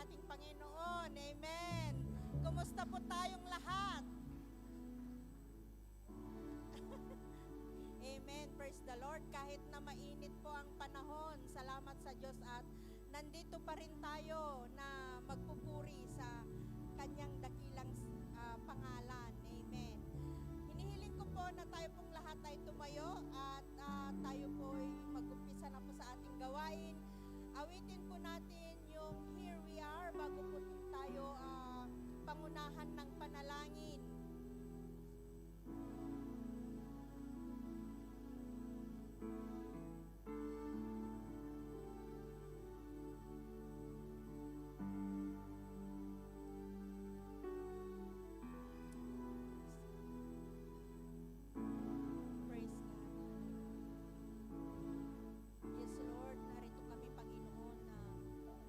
ating Panginoon. Amen. Kumusta po tayong lahat? Amen. Praise the Lord. Kahit na mainit po ang panahon, salamat sa Diyos at nandito pa rin tayo na magpupuri sa kanyang dakilang pangalan. Amen. Hinihiling ko po na tayo pong lahat ay tumayo at tayo po ay mag-umpisa na po sa ating gawain. Awitin po natin yung Here We Are bago po tayo pangunahan ng panalangin.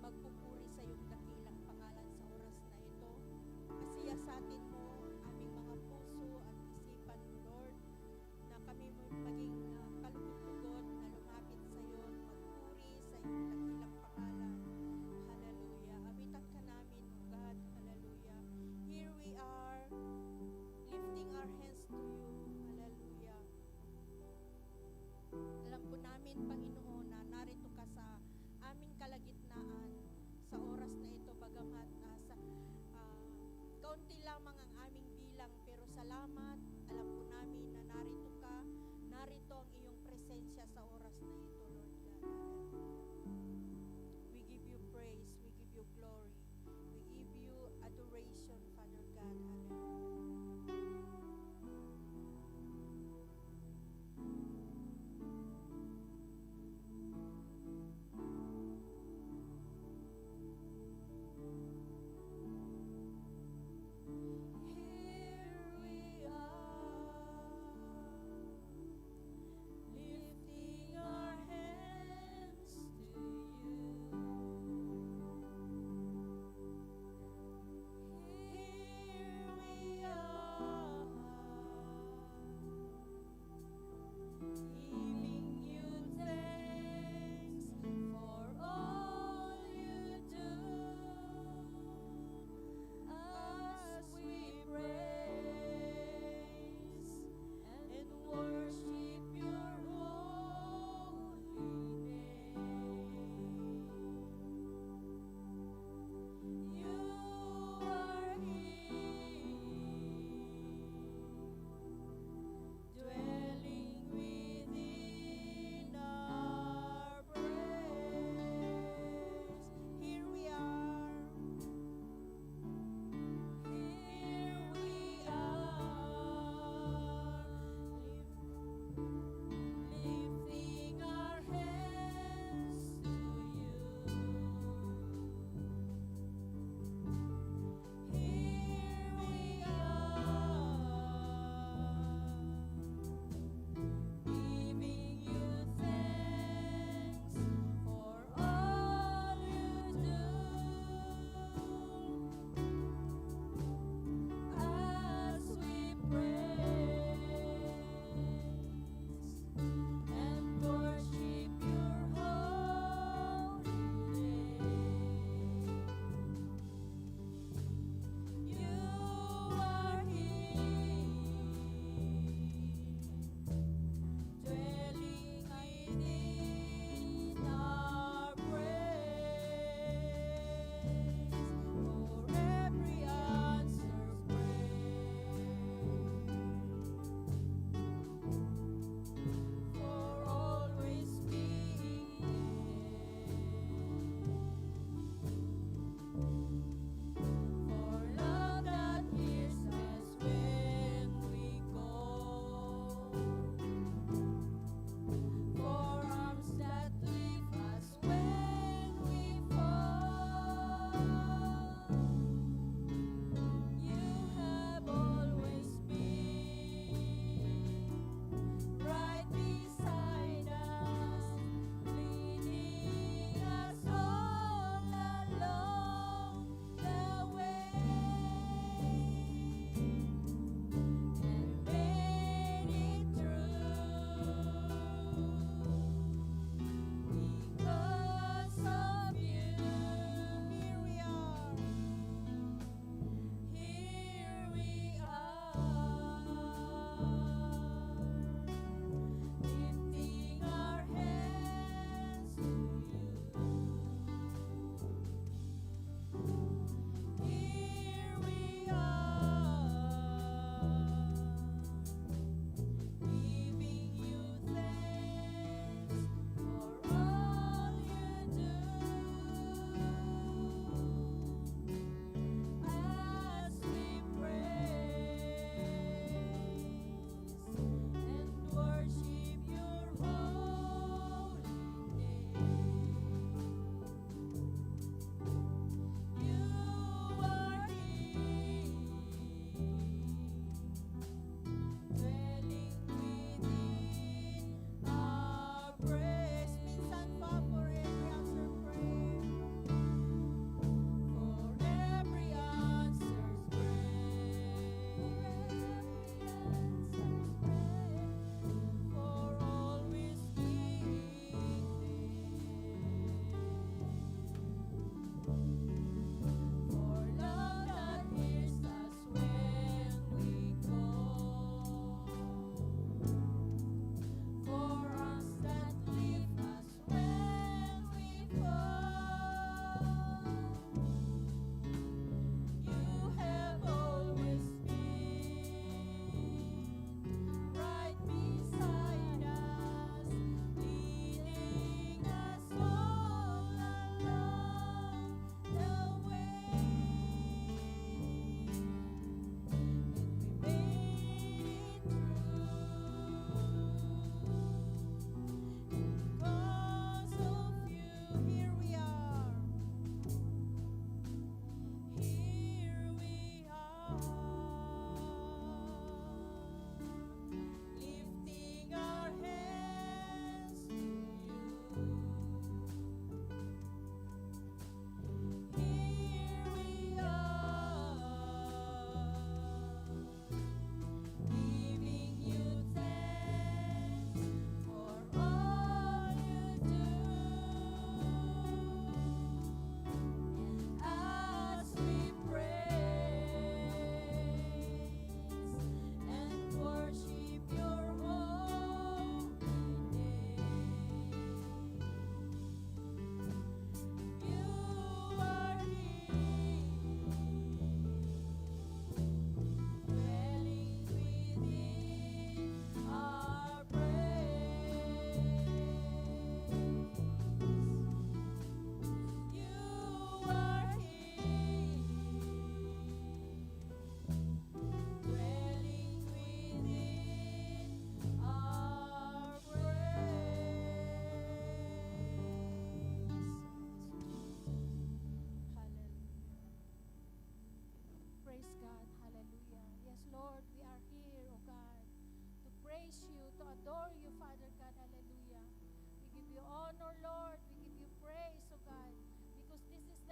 Magpupuri sa iyong dakilang pangalan sa oras na ito. Kasiyasatin mo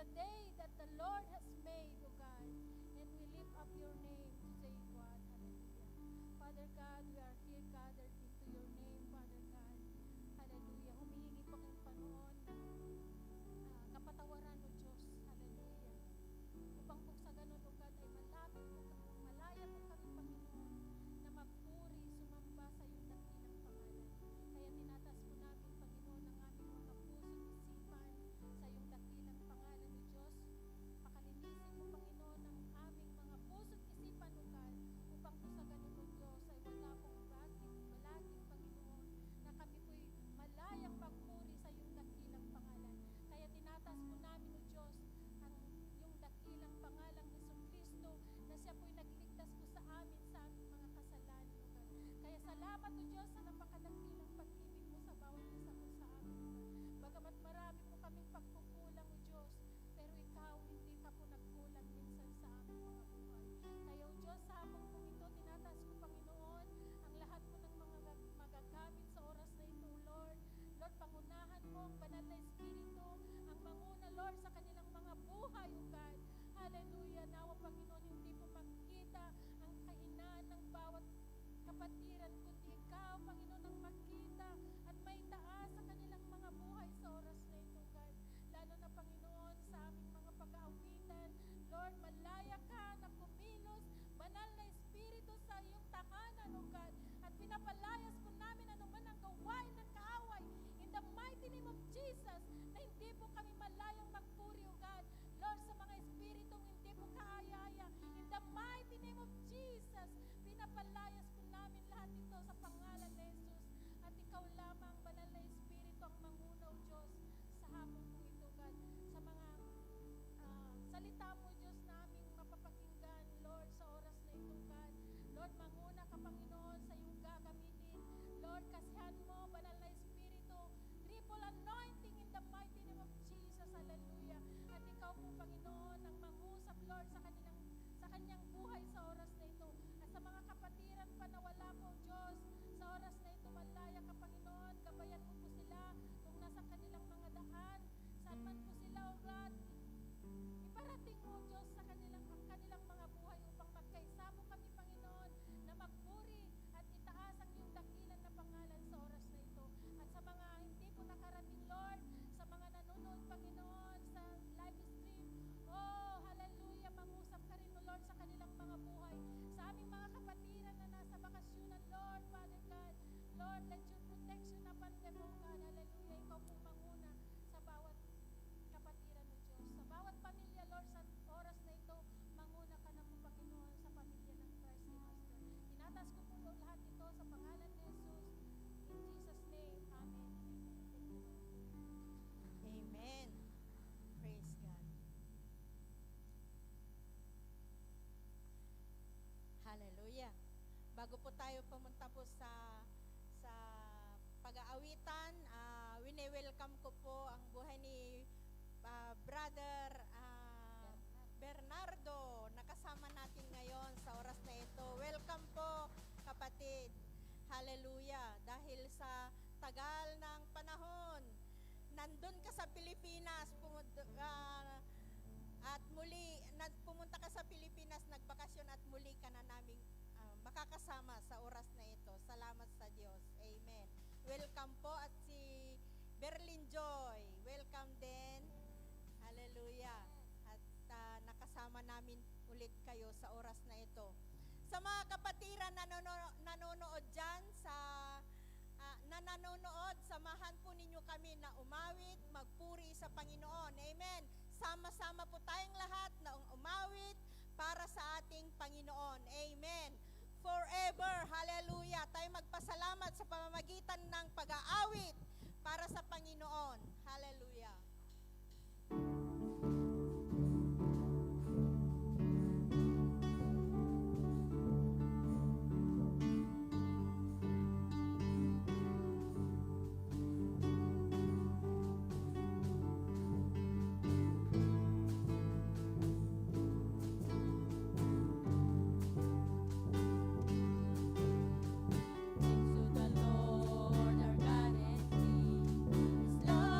the day that the Lord has made, O God. And we lift up your name today, God. Hallelujah. Father God, we are here gathered into your name, Father God. Hallelujah. Humihingi po ng Panginoon ng kapatawaran, O Diyos. Hallelujah. Upang po sa ganun, O God, ay malapit po kami, malaya po kami, Panginoon, na magpuri, sumamba sa iyong dakilang pangalan. Kaya tinatas po namin, Panginoon, ang aming mga puso't isipan sa iyong dakilang pangalan, O Diyos. Pakalinisin mo, Panginoon, ang aming mga puso't isipan, O God, upang po sa ganun, O Diyos, ay wala pong balaging, Panginoon, na kami po'y malayang magpuri sa iyong dakilang pangalan. Kaya tinatas po namin, O Diyos, ang iyong dakilang pangalang Jesucristo, na siya po'y nagligtas po sa amin sa aming mga kasalanan, O God. Kaya salamat, O Diyos, sa napakadakilang pag-ibig mo sa bawat isa po sa amin, O God. Bagamat marami po kaming pagkukulang, O Diyos, pero ikaw hindi ka po nagkulang minsan sa aming mga buhay. Kaya, O Diyos, sa hapon po ito, tinatas ko, Panginoon, ang lahat po ng mga magagamit sa oras na ito, Lord. Lord, pangunahan mo ang banal na Espiritu, ang manguna, Lord, sa kanilang mga buhay, O God. Hallelujah. Nawa, Panginoon, hindi po makita ang kahinaan ng bawat kapatiran, kundi ikaw, Panginoon, ang makita at may taas sa kanilang mga buhay sa oras na ito, God. Lalo na, Panginoon, sa aming mga pag-aawitan, Lord, malaya ka na kumilos, banal na Espiritu sa iyong tahanan, O God. At pinapalayas po namin anuman ang gawain ng kaaway in the mighty name of Jesus, na hindi po kami malayang magpuri, O God. Lord, sa mga espiritong hindi po kaaya-aya, in the mighty name of Jesus, pinapalayas po namin lahat ito sa pangalan ni Jesus. At ikaw lamang, banal na Espiritu, ang manguna, O Diyos, sa hapon po ito, God. Sa mga salita mo, Diyos, na aming mapapakinggan, Lord, sa oras na ito, God. Lord, manguna ka, Panginoon, sa iyong gagamitin. Lord, kasihan mo, banal na Espiritu, triple anointing in the mighty name of Jesus. Hallelujah. At ikaw po, Panginoon, ang mangusap, Lord, sa kanyang buhay sa oras na ito. At sa mga kapatiran pa na wala po, Diyos, sa oras na ito, malaya ka, Panginoon. Gabayan mo po sila kung nasa kanilang mga daan. Saan man po sila, O God, iparating mo, Diyos, sa ang kanilang mga buhay upang magkaisa mo kami, Panginoon, na magpuri at itaas ang iyong dakilan na pangalan sa oras na ito. At sa mga hindi po nakarating, Lord, sa mga nanonood, Panginoon, sa live stream, oh, hallelujah, mangusap ka rin mo, Lord, sa kanilang mga buhay. Sa aming mga kapatiran na nasa bakasyonan, Lord, Father God, Lord, let your protection upon them, oh God, hallelujah, ikaw po manguna sa bawat kapatiran, O Diyos. Sa bawat pamilya, Lord, sa oras na ito, manguna ka na po, Panginoon, sa pamilya ng Christ ni Master. Tinatas ko po lahat ito sa pangalan ni Jesus. In Jesus' name, Amen. Thank you, Lord. Amen. Praise God. Hallelujah. Bago po tayo pumunta po sa pag-aawitan, wini-welcome ko po ang buhay ni Brother Bernardo, nakasama natin ngayon sa oras na ito. Welcome po, kapatid. Hallelujah. Dahil sa tagal ng panahon, nandun ka sa Pilipinas, at muli, pumunta ka sa Pilipinas, nagbakasyon at muli ka na naming makakasama sa oras na ito. Salamat sa Diyos. Amen. Welcome po at si Berlin Joy. Welcome din. Hallelujah. At nakasama namin ulit kayo sa oras na ito. Sa mga kapatiran na nanonood dyan, nanonood, samahan po ninyo kami na umawit, magpuri sa Panginoon. Amen. Sama-sama po tayong lahat na umawit para sa ating Panginoon. Amen. Forever, hallelujah. Tayo magpasalamat sa pamamagitan ng pag-aawit para sa Panginoon. Hallelujah. Sing to the Lord our God and King. His love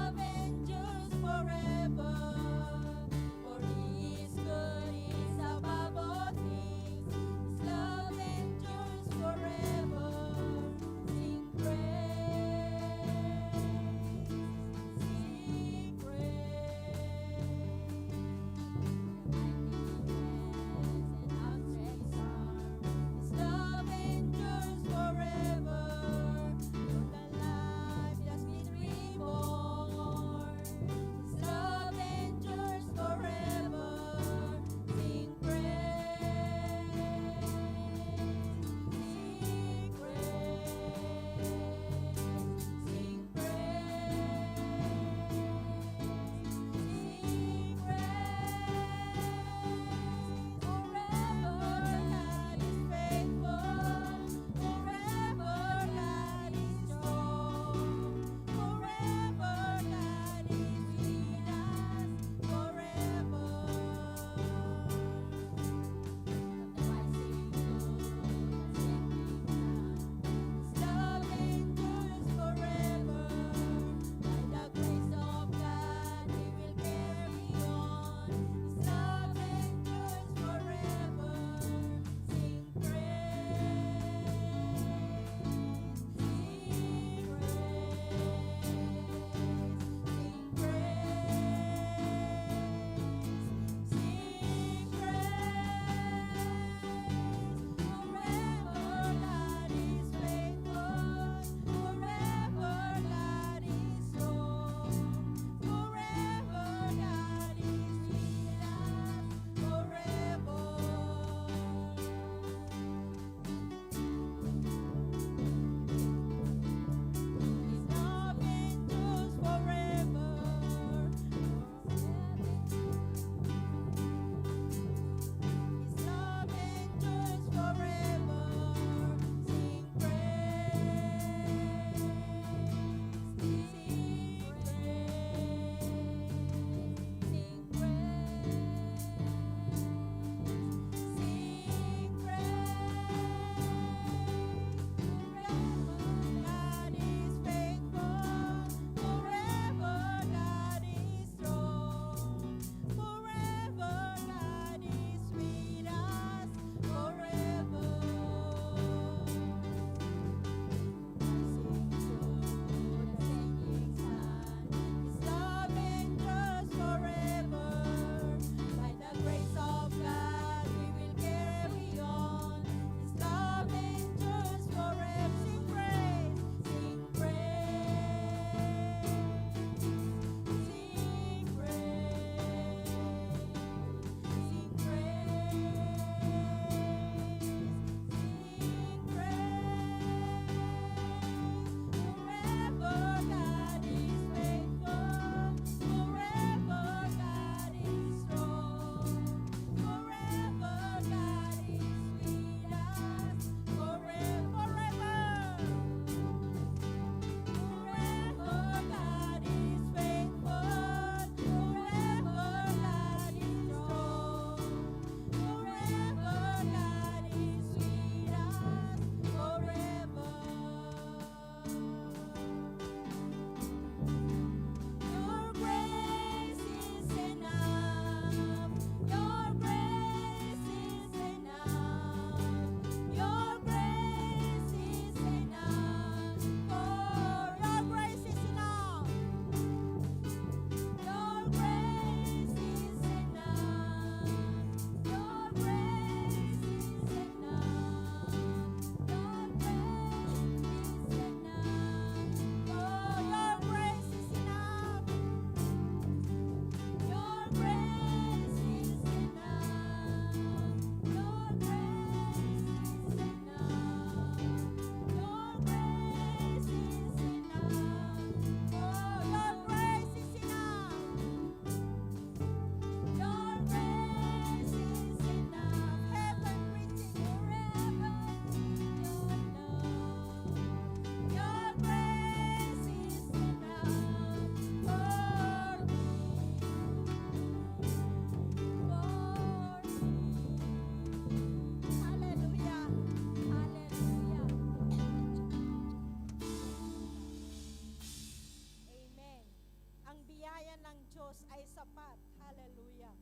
Diyos ay sapat. Hallelujah.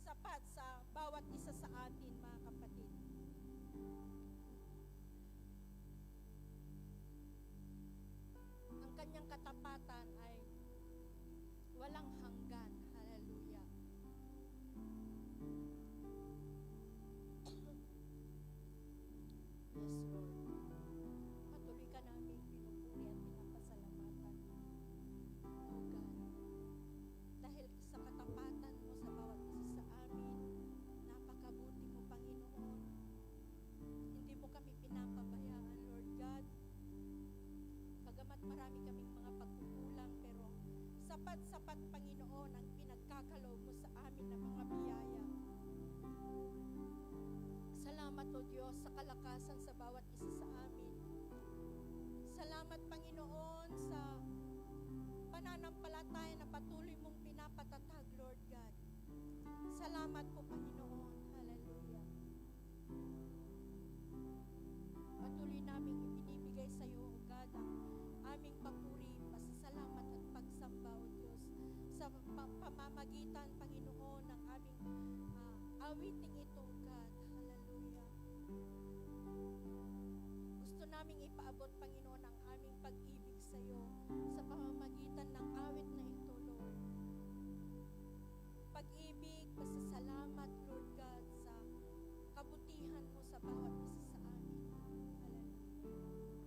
Sapat sa bawat isa sa atin, mga kapatid. Ang kanyang katapatan ay walang hanggan. Hallelujah. Yes, Lord. Patuloy ka namin pinupuri at pinapasalamatan. O God, dahil sa katapatan mo sa bawat isa sa amin, napakabuti mo, Panginoon. Hindi mo kami pinapabayaan, Lord God. Bagamat marami kaming mga pagkukulang, pero sapat-sapat, Panginoon, ang pinagkakaloob mo sa amin ng mga biyaya. Salamat, O Diyos, sa kalakasan sa bawat isa sa amin. Salamat, Panginoon, sa pananampalataya na patuloy mong pinapatatag, Lord God. Salamat po, Panginoon. Hallelujah. Patuloy naming ibinibigay sa iyo, O God, ang aming papuri, pasasalamat at pagsamba, O Diyos, sa pamamagitan, Panginoon, ng aming awiting ito, O God. Hallelujah. Gusto naming ipaabot, Panginoon, ang aming pag-ibig sa iyo sa pamamagitan ng awit na ito, Lord. Pag-ibig, pasasalamat, Lord God, sa kabutihan mo sa bawat isa sa amin. Hallelujah. Yes, Jesus.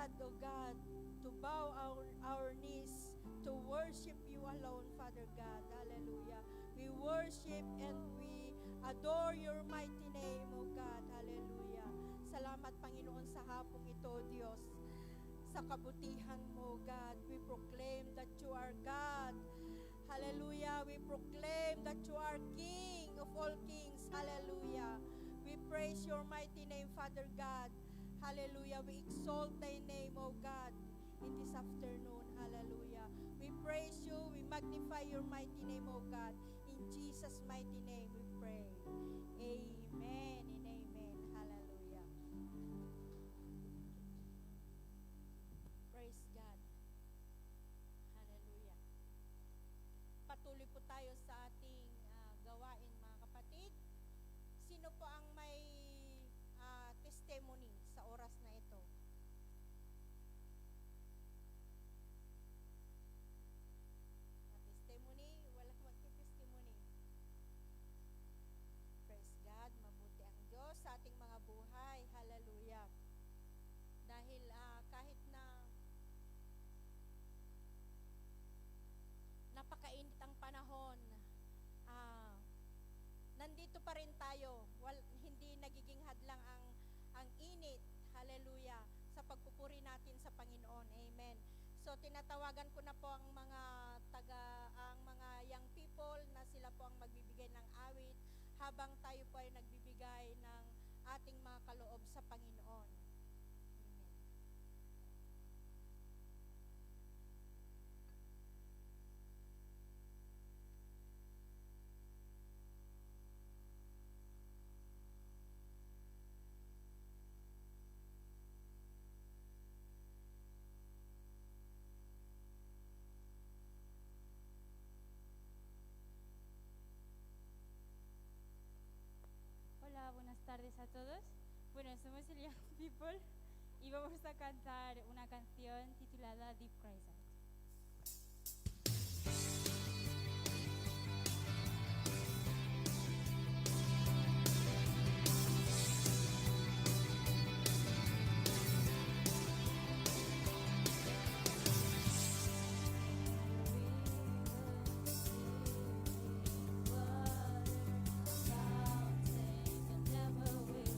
glad, O God, to bow our knees to worship you alone, Father God. Hallelujah. We worship and we adore your mighty name, O God. Hallelujah. Salamat, Panginoon, sa hapong ito, Diyos. Sa kabutihan mo, God, we proclaim that you are God. Hallelujah. We proclaim that you are King of all kings. Hallelujah. We praise your mighty name, Father God. Hallelujah. We exalt thy name, O God, in this afternoon. Hallelujah. We praise you. We magnify your mighty name, O God. In Jesus' mighty name we pray. Amen and amen. Hallelujah. Praise God. Hallelujah. Patuloy po tayo sa ating gawain, mga kapatid. Sino po ang may testimony sa oras na ito? Testimony? Walang magti-testimony. Praise God. Mabuti ang Diyos sa ating mga buhay. Hallelujah. Dahil kahit na napakainit ang panahon, nandito pa rin tayo. Hindi nagiging hadlang ang init. Hallelujah. Sa pagpupuri natin sa Panginoon. Amen. So tinatawagan ko na po ang mga young people na sila po ang magbibigay ng awit habang tayo po ay nagbibigay ng ating mga kaloob sa Panginoon. Amen. Hola, buenas tardes a todos. Bueno, somos el Young People y vamos a cantar una canción titulada Deep Cries Out. Never will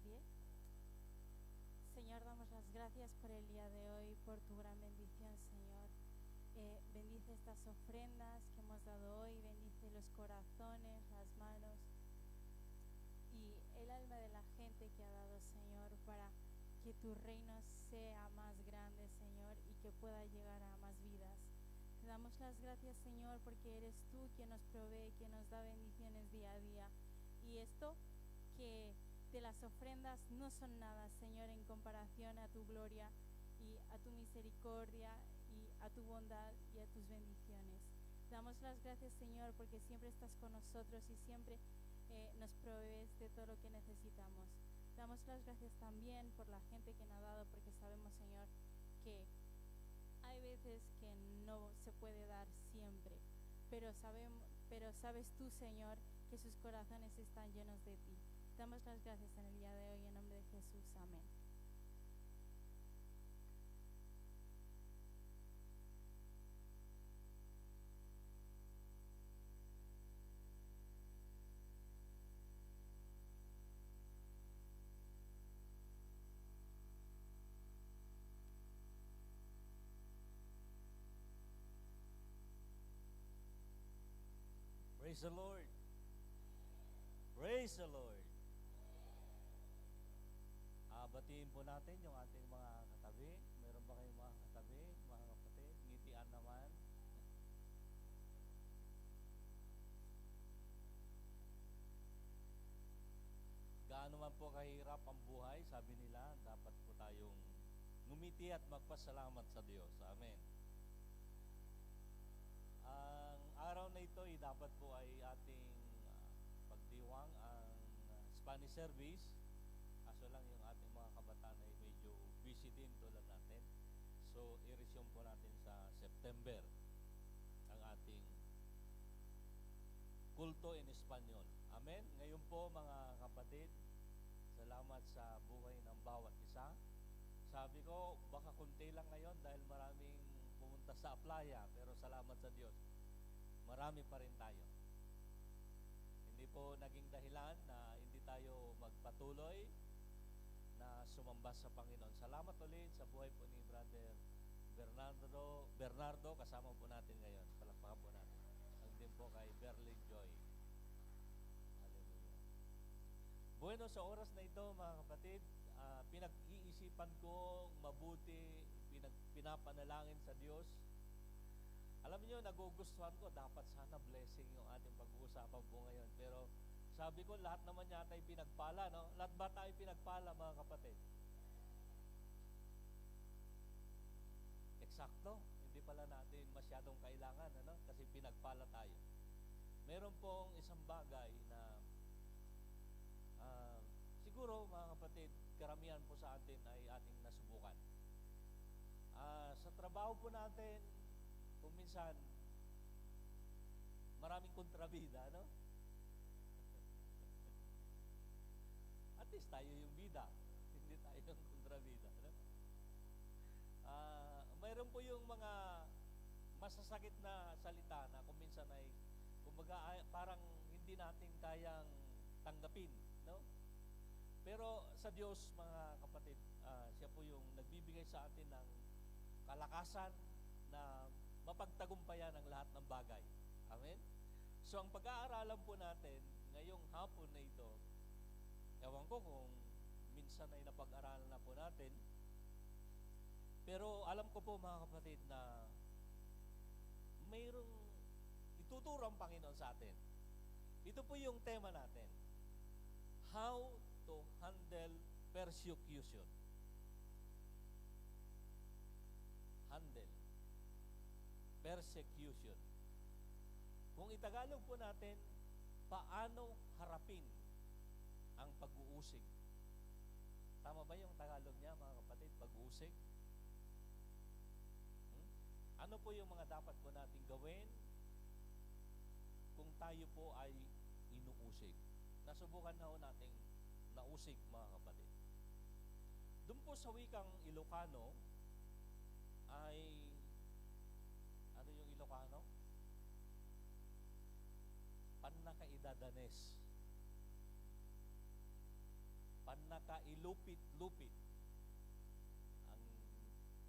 pie. Señor, damos las gracias por el día de hoy, por tu gran bendición, Señor. Bendice estas ofrendas que hemos dado hoy, bendice los corazones, las manos y el alma de la gente que ha dado, Señor, para que tu reino sea más grande, Señor, y que pueda llegar a más vidas. Te damos las gracias, Señor, porque eres tú quien nos provee, quien nos da bendiciones día a día. Y esto que de las ofrendas no son nada, Señor, en comparación a tu gloria y a tu misericordia y a tu bondad y a tus bendiciones. Te damos las gracias, Señor, porque siempre estás con nosotros y siempre nos provees de todo lo que necesitamos. Te damos las gracias también por la gente que nos ha dado, porque sabemos, Señor, que hay veces que no se puede dar siempre, pero sabes tú, Señor, que sus corazones están llenos de ti. Te damos las gracias en el día de hoy, en nombre de Jesús. Amén. Praise the Lord. Praise the Lord. Batiin po natin yung ating mga katabi. Meron ba kayong mga katabi, mga kapatid? Ngitian naman. Gaano man po kahirap ang buhay, sabi nila, dapat po tayong ngumiti at magpasalamat sa Diyos. Amen. Ang araw na ito ay dapat po ay ating pagdiwang ang Spanish service. Kaso lang yung ating mga kabataan ay medyo busy din tulad natin. So, i-resume po natin sa September ang ating kulto in Espanyol. Amen. Ngayon po mga kapatid, salamat sa buhay ng bawat isa. Sabi ko, baka kunti lang ngayon dahil maraming pumunta sa playa, pero salamat sa Diyos, marami pa rin tayo. Hindi po naging dahilan na hindi tayo magpatuloy na sumamba sa Panginoon. Salamat ulit sa buhay po ni Brother Bernardo, kasama po natin ngayon. Palakpakan po natin. Ang din po kay Berlin Joy. Hallelujah. Bueno, sa oras na ito mga kapatid, pinag-iisipan ko mabuti, pinapanalangin sa Diyos. Alam niyo, nagugustuhan ko, dapat sana blessing yung ating pag-uusapan po ngayon. Pero sabi ko, lahat naman yata ay pinagpala, no? Lahat ba tayo pinagpala, mga kapatid? Eksakto. Hindi pala natin masyadong kailangan, ano? Kasi pinagpala tayo. Meron pong isang bagay na siguro, mga kapatid, karamihan po sa atin ay ating nasubukan. Sa trabaho po natin, kung minsan, maraming kontrabida, no? At least tayo yung bida, hindi tayo yung kontrabida, no? Mayroon po yung mga masasakit na salita na kung minsan ay, kumbaga, parang hindi natin kayang tanggapin, no? Pero sa Diyos, mga kapatid, siya po yung nagbibigay sa atin ng kalakasan na mapagtagumpayan ang lahat ng bagay. Amen? So, ang pag-aaralan po natin ngayong hapon na ito, ewan ko kung minsan ay napag-aralan na po natin, pero alam ko po mga kapatid na mayroong ituturo ang Panginoon sa atin. Ito po yung tema natin. How to handle persecution. Handle persecution. Kung itagalog po natin, paano harapin ang pag-uusig? Tama ba yung Tagalog niya, mga kapatid? Pag-uusig? Ano po yung mga dapat po natin gawin kung tayo po ay inuusig? Nasubukan na ho nating nausig, mga kapatid. Doon po sa wikang Ilocano ay ano yung Ilocano? Panakaidadanes. Panaka ilupit-lupit.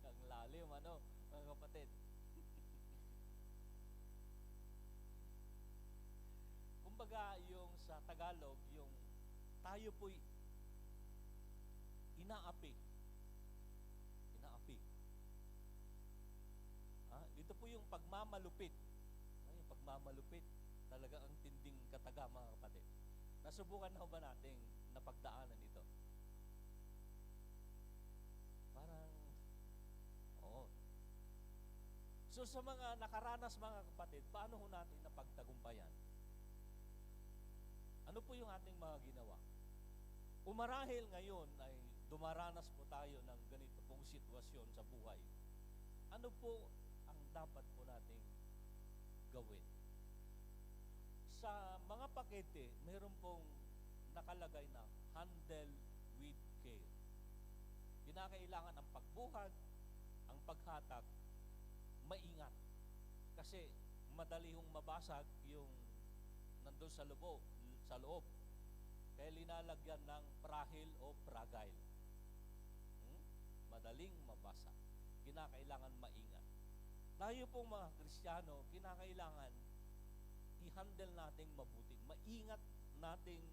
Ang lalim, mga kapatid. Kumbaga, yung sa Tagalog, yung tayo po'y inaapi. Inaapi. Ito po yung pagmamalupit. Yung pagmamalupit, talaga ang tinding kataga, mga kapatid. Nasubukan na ba nating napagdaanan ito? Parang, oo. So sa mga nakaranas, mga kapatid, paano ho natin napagtagumpayan? Ano po yung ating mga ginawa? Umarahil ngayon ay dumaranas po tayo ng ganito pong sitwasyon sa buhay. Ano po ang dapat po nating gawin? Sa mga pakete, mayroon pong nakalagay na handle with care. Kinakailangan ang pagbuhat, ang paghatak, maingat. Kasi madali hong mabasag yung nandun sa loob. Kaya linalagyan ng prahil o fragile. Madaling mabasag. Kinakailangan maingat. Tayo pong mga Kristiyano, kinakailangan i-handle nating mabuti. Maingat nating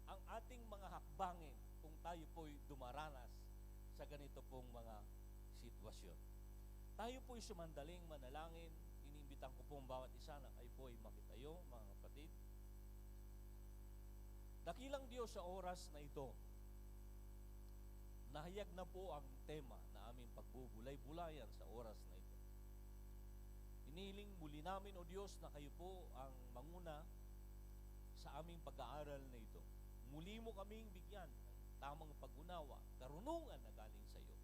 ang ating mga hakbangin kung tayo po'y dumaranas sa ganito pong mga sitwasyon. Tayo po'y sumandaling manalangin. Iniimbitan ko pong bawat isa na kayo po'y makitayo, mga kapatid. Dakilang Diyos, sa oras na ito, nahayag na po ang tema na aming pagbubulay-bulayan sa oras na ito. Inihiling muli namin, O Diyos, na kayo po ang manguna sa aming pag-aaral na ito. Muli mo kaming bigyan ng tamang pag-unawa, karunungan na galing sa iyo.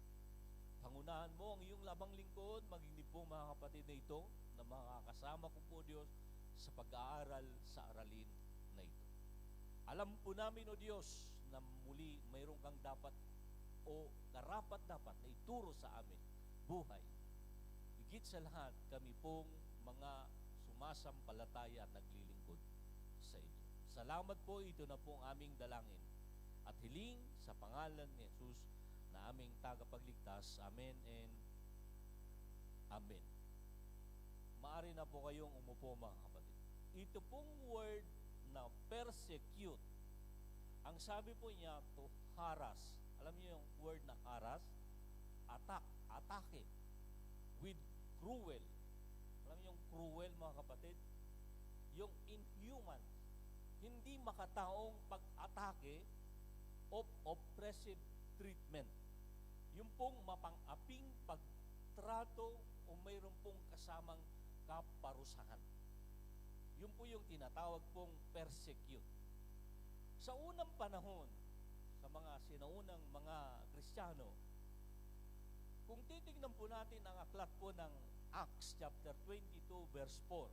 Pangunahan mo ang iyong labang lingkod, maging din po mga kapatid na ito, na makakasama ko po, Diyos, sa pag-aaral sa aralin na ito. Alam po namin, O Diyos, na muli mayroon kang dapat o karapat-dapat na ituro sa amin buhay. Higit sa lahat, kami pong mga sumasampalataya at naglilingkod sa inyo. Salamat po, ito na po ang aming dalangin at hiling sa pangalan ni Jesus na aming tagapagligtas. Amen and Amen. Maari na po kayong umupo, mga kapatid. Ito pong word na persecute, ang sabi po niya, to harass. Alam niyo yung word na harass? Atake. With cruel. Alam niyo yung cruel, mga kapatid? Yung inhuman, hindi makataong pag-atake of oppressive treatment. Yung pong mapang-aping pagtrato o mayroon pong kasamang kaparusahan. Yun po yung tinatawag pong persecute. Sa unang panahon, sa mga sinaunang mga Kristiyano, kung titignan po natin ang aklat po ng Acts chapter 22 verse 4,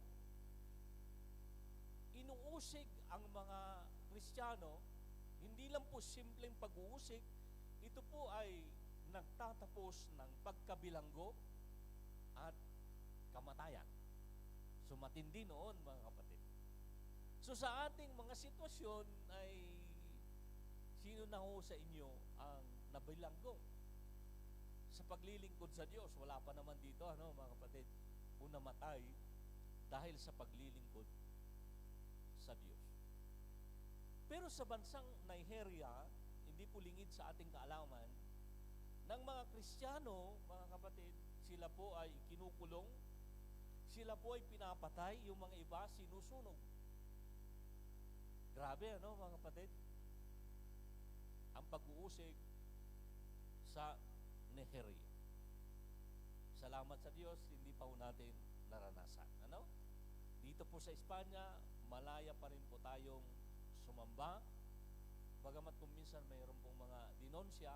inuusig ang mga Kristiyano, hindi lang po simpleng pag-uusig, ito po ay nagtatapos ng pagkabilanggo at kamatayan. So matindi noon, mga kapatid. So sa ating mga sitwasyon ay sino na ho sa inyo ang nabilanggo sa paglilingkod sa Diyos? Wala pa naman dito, mga kapatid, kung namatay dahil sa paglilingkod sa Diyos. Pero sa bansang Nigeria, hindi po lingid sa ating kaalaman, ng mga Kristiyano, mga kapatid, sila po ay kinukulong, sila po ay pinapatay, yung mga iba sinusunog. Grabe, mga kapatid? Ang pag-uusig sa Nigeria. Salamat sa Diyos, hindi pa po natin naranasan. Dito po sa Espanya, malaya pa rin po tayong sumamba. Bagamat kung minsan mayroon pong mga dinonsya,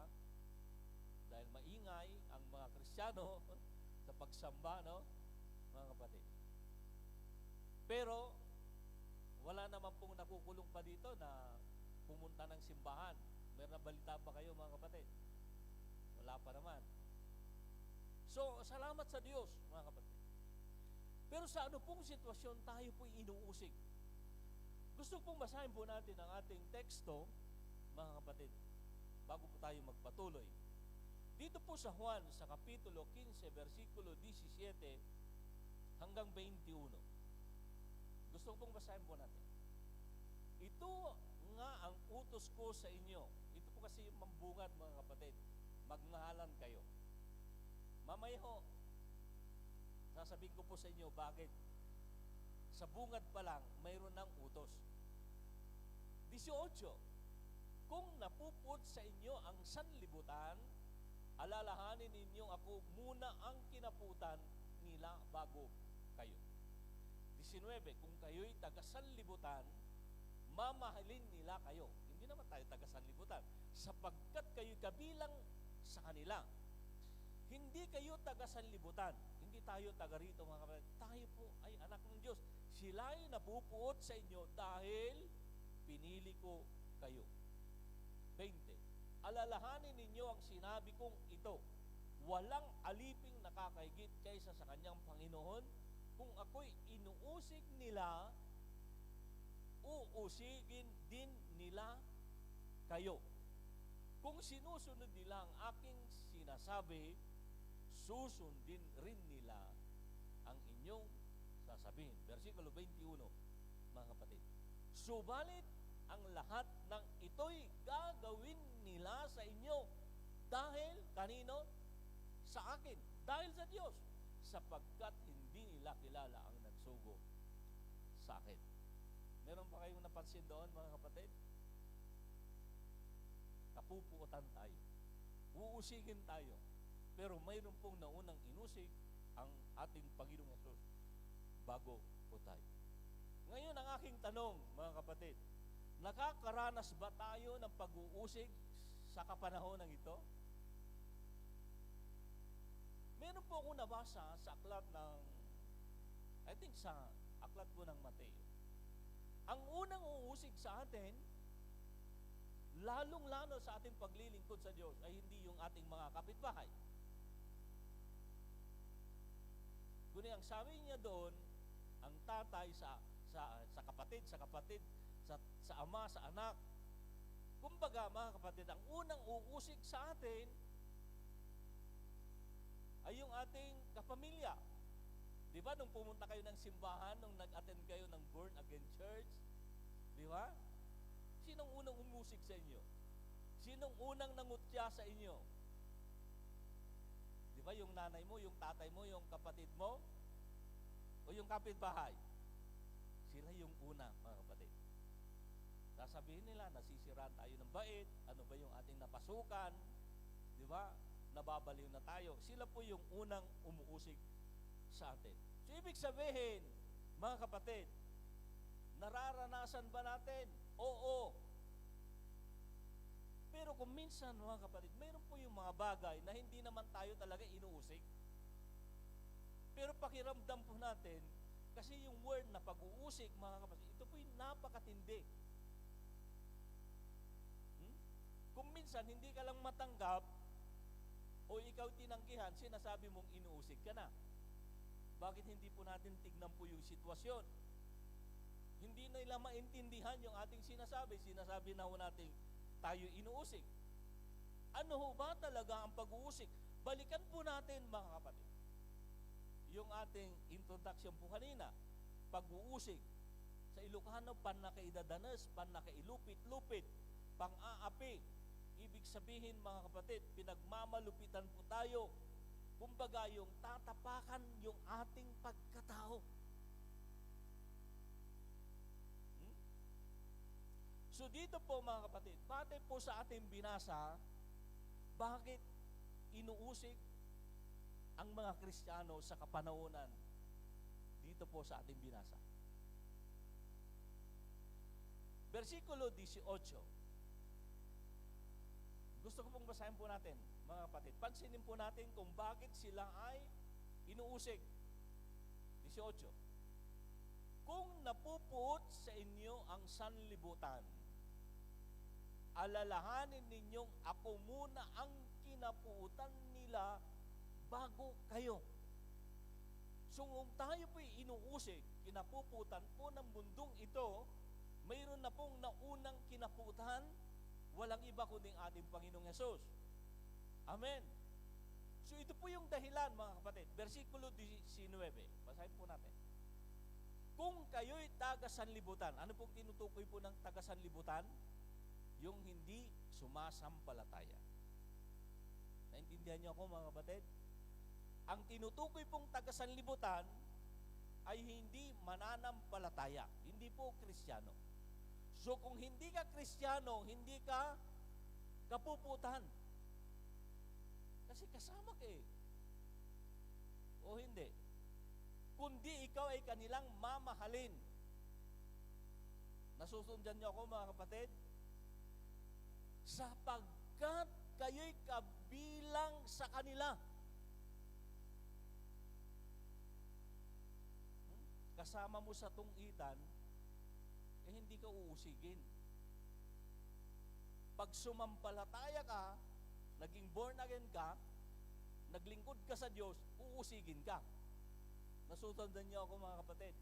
dahil maingay ang mga Kristiyano sa pagsamba, mga kapatid. Pero, wala naman pong nakukulong pa dito na pumunta ng simbahan. Meron na balita ba kayo, mga kapatid? Wala pa naman. So, salamat sa Diyos, mga kapatid. Pero sa ano pong sitwasyon tayo po'y inuusig? Gusto pong basahin po natin ang ating teksto, mga kapatid. bago po tayo magpatuloy. Dito po sa Juan, sa Kapitulo 15, versikulo 17 hanggang 21. Gusto ko pong basahin po natin. Ito nga ang utos ko sa inyo. Ito po kasi yung mambungad, mga kapatid. Magmahalan kayo. Mamaya ho, sasabihin ko po sa inyo bakit. Sa bungad pa lang, mayroon ng utos. 18. Kung napuput sa inyo ang sanlibutan, alalahanin ninyo ako muna ang kinaputan nila bago kayo. 19. Kung kayo'y taga-sanlibutan, mamahalin nila kayo. Hindi naman tayo taga-sanlibutan, sapagkat kayo'y kabilang sa kanila. Hindi kayo taga-sanlibutan. Hindi tayo taga rito, mga kapatid. Tayo po ay anak ng Diyos. Sila'y napupuot sa inyo dahil pinili ko kayo. 20. Alalahanin ninyo ang sinabi kong ito. Walang aliping nakakahigit kaysa sa kanyang Panginoon. Kung ako'y inuusig nila, uusigin din nila kayo. Kung sinusunod nila ang aking sinasabi, susundin rin nila ang inyong sasabihin. Versikulo 21, mga kapatid. Subalit, ang lahat ng ito'y gagawin nila sa inyo dahil kanino? Sa akin. Dahil sa Diyos. Sapagkat hindi nila kilala ang nagsugo sa akin. Meron pa kayong napansin doon, mga kapatid? Kapupuotan tayo. Uusigin tayo. Pero mayroon pong naunang inusig ang ating Panginoong Yesus bago po tayo. Ngayon, ang aking tanong, mga kapatid, nakakaranas ba tayo ng pag-uusig sa kapanahonang ito? Meron po akong nabasa sa aklat ng, I think sa aklat po ng Mateo. Ang unang uusig sa atin, lalong-lalo sa ating paglilingkod sa Diyos, ay hindi yung ating mga kapitbahay. Kundi ang sabi niya doon, ang tatay sa kapatid, sa ama, sa anak. Kumbaga, mga kapatid, ang unang uusig sa atin ay yung ating kapamilya. Di ba, nung pumunta kayo ng simbahan, nung nag-attend kayo ng born again church, di ba? Sinong unang umusig sa inyo? Sinong unang nangutya sa inyo? Di ba, yung nanay mo, yung tatay mo, yung kapatid mo, o yung kapitbahay? Sila yung una, mga kapatid. Sasabihin nila, nasisiraan tayo ng bait, ano ba yung ating napasukan, di ba? Nababaliw na tayo. Sila po yung unang umuusig sa atin. So, ibig sabihin, mga kapatid, nararanasan ba natin? Oo. Pero kung minsan, mga kapatid, mayroon po yung mga bagay na hindi naman tayo talaga inuusig. Pero pakiramdam po natin, kasi yung word na pag-uusig, mga kapatid, ito po yung napakatindi. Kung minsan, hindi ka lang matanggap, o ikaw tinanggihan, sinasabi mong inuusig ka na. Bakit hindi po natin tignan po yung sitwasyon? Hindi nila maintindihan yung ating sinasabi. Sinasabi na ho natin, tayo inuusig. Ano ho ba talaga ang pag-uusig? Balikan po natin, mga kapatid, yung ating introduction po kanina. Pag-uusig. Sa Ilocano, panakaidadanas, panakailupit-lupit, pang-aapi. Ibig sabihin, mga kapatid, pinagmamalupitan po tayo. Kumbaga, yung tatapakan yung ating pagkatao. So dito po, mga kapatid, pati po sa ating binasa, bakit inuusig ang mga Kristiyano sa kapanahunan dito po sa ating binasa. Versikulo 18. Gusto ko pong basahin po natin, mga kapatid. Pansinin po natin kung bakit sila ay inuusig. 18. Kung napupuot sa inyo ang sanlibutan, alalahanin ninyong ako muna ang kinapuutan nila bago kayo. So kung tayo po'y inuusig, kinapuputan po ng mundong ito, mayroon na pong naunang kinaputan, walang iba po ng ating Panginoong Hesus. Amen. So ito po yung dahilan, mga kapatid. Versikulo 19. Basahin po natin. Kung kayo'y taga-sanlibutan, ano pong tinutukoy po ng taga-sanlibutan? Yung hindi sumasampalataya. Naintindihan niyo ako, mga kapatid? Ang tinutukoy pong taga-sanlibutan ay hindi mananampalataya. Hindi po Kristiyano. So kung hindi ka Kristiyano, hindi ka kapuputan. Kasi kasama ka eh. O hindi. Kundi ikaw ay kanilang mamahalin. Nasusundan niyo ako, mga kapatid? Sapagkat kayo'y kabilang sa kanila. Kasama mo sa tungitan, eh hindi ka uusigin. Pag sumampalataya ka, naging born again ka, naglingkod ka sa Diyos, uusigin ka. Nasusundan niyo ako, mga kapatid.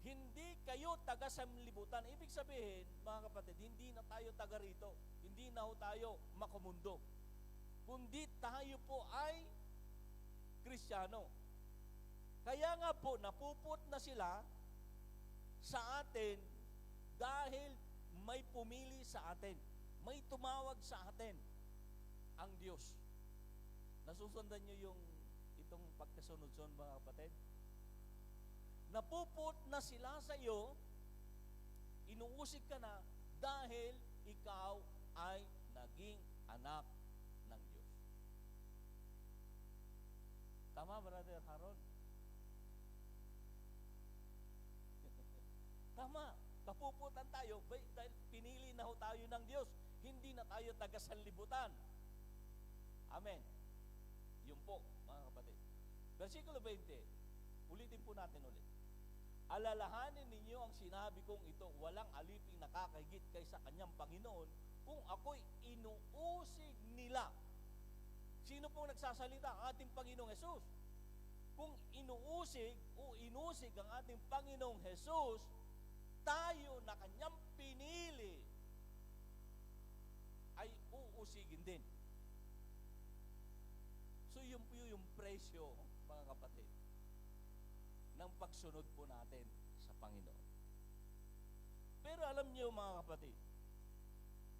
Hindi kayo taga-sanlibutan. Ibig sabihin, mga kapatid, hindi na tayo taga rito. Hindi na tayo makumundo. Kundi tayo po ay Kristiyano. Kaya nga po, napuput na sila sa atin dahil may pumili sa atin. May tumawag sa atin, ang Diyos. Nasusundan nyo yung itong pagkasunod-sunod, mga kapatid? Napuput na sila sa iyo, inuusig ka na dahil ikaw ay naging anak ng Diyos. Tama, Brother Haron? Tama, kapuputan tayo dahil pinili na ho tayo ng Diyos. Hindi na tayo taga-sanlibutan. Amen. Yun po, mga kapatid. Versikulo 20, ulitin po natin ulit. Alalahanin ninyo ang sinabi kong ito, walang aliping nakakahigit kaysa kanyang Panginoon kung ako'y inuusig nila. Sino pong nagsasalita? Ang ating Panginoong Hesus. Kung inuusig o inusig ang ating Panginoong Hesus, tayo na kanyang pinili ay uusigin din. So yun po yung presyo, mga kapatid, ng pagsunod po natin sa Panginoon. Pero alam niyo, mga kapatid,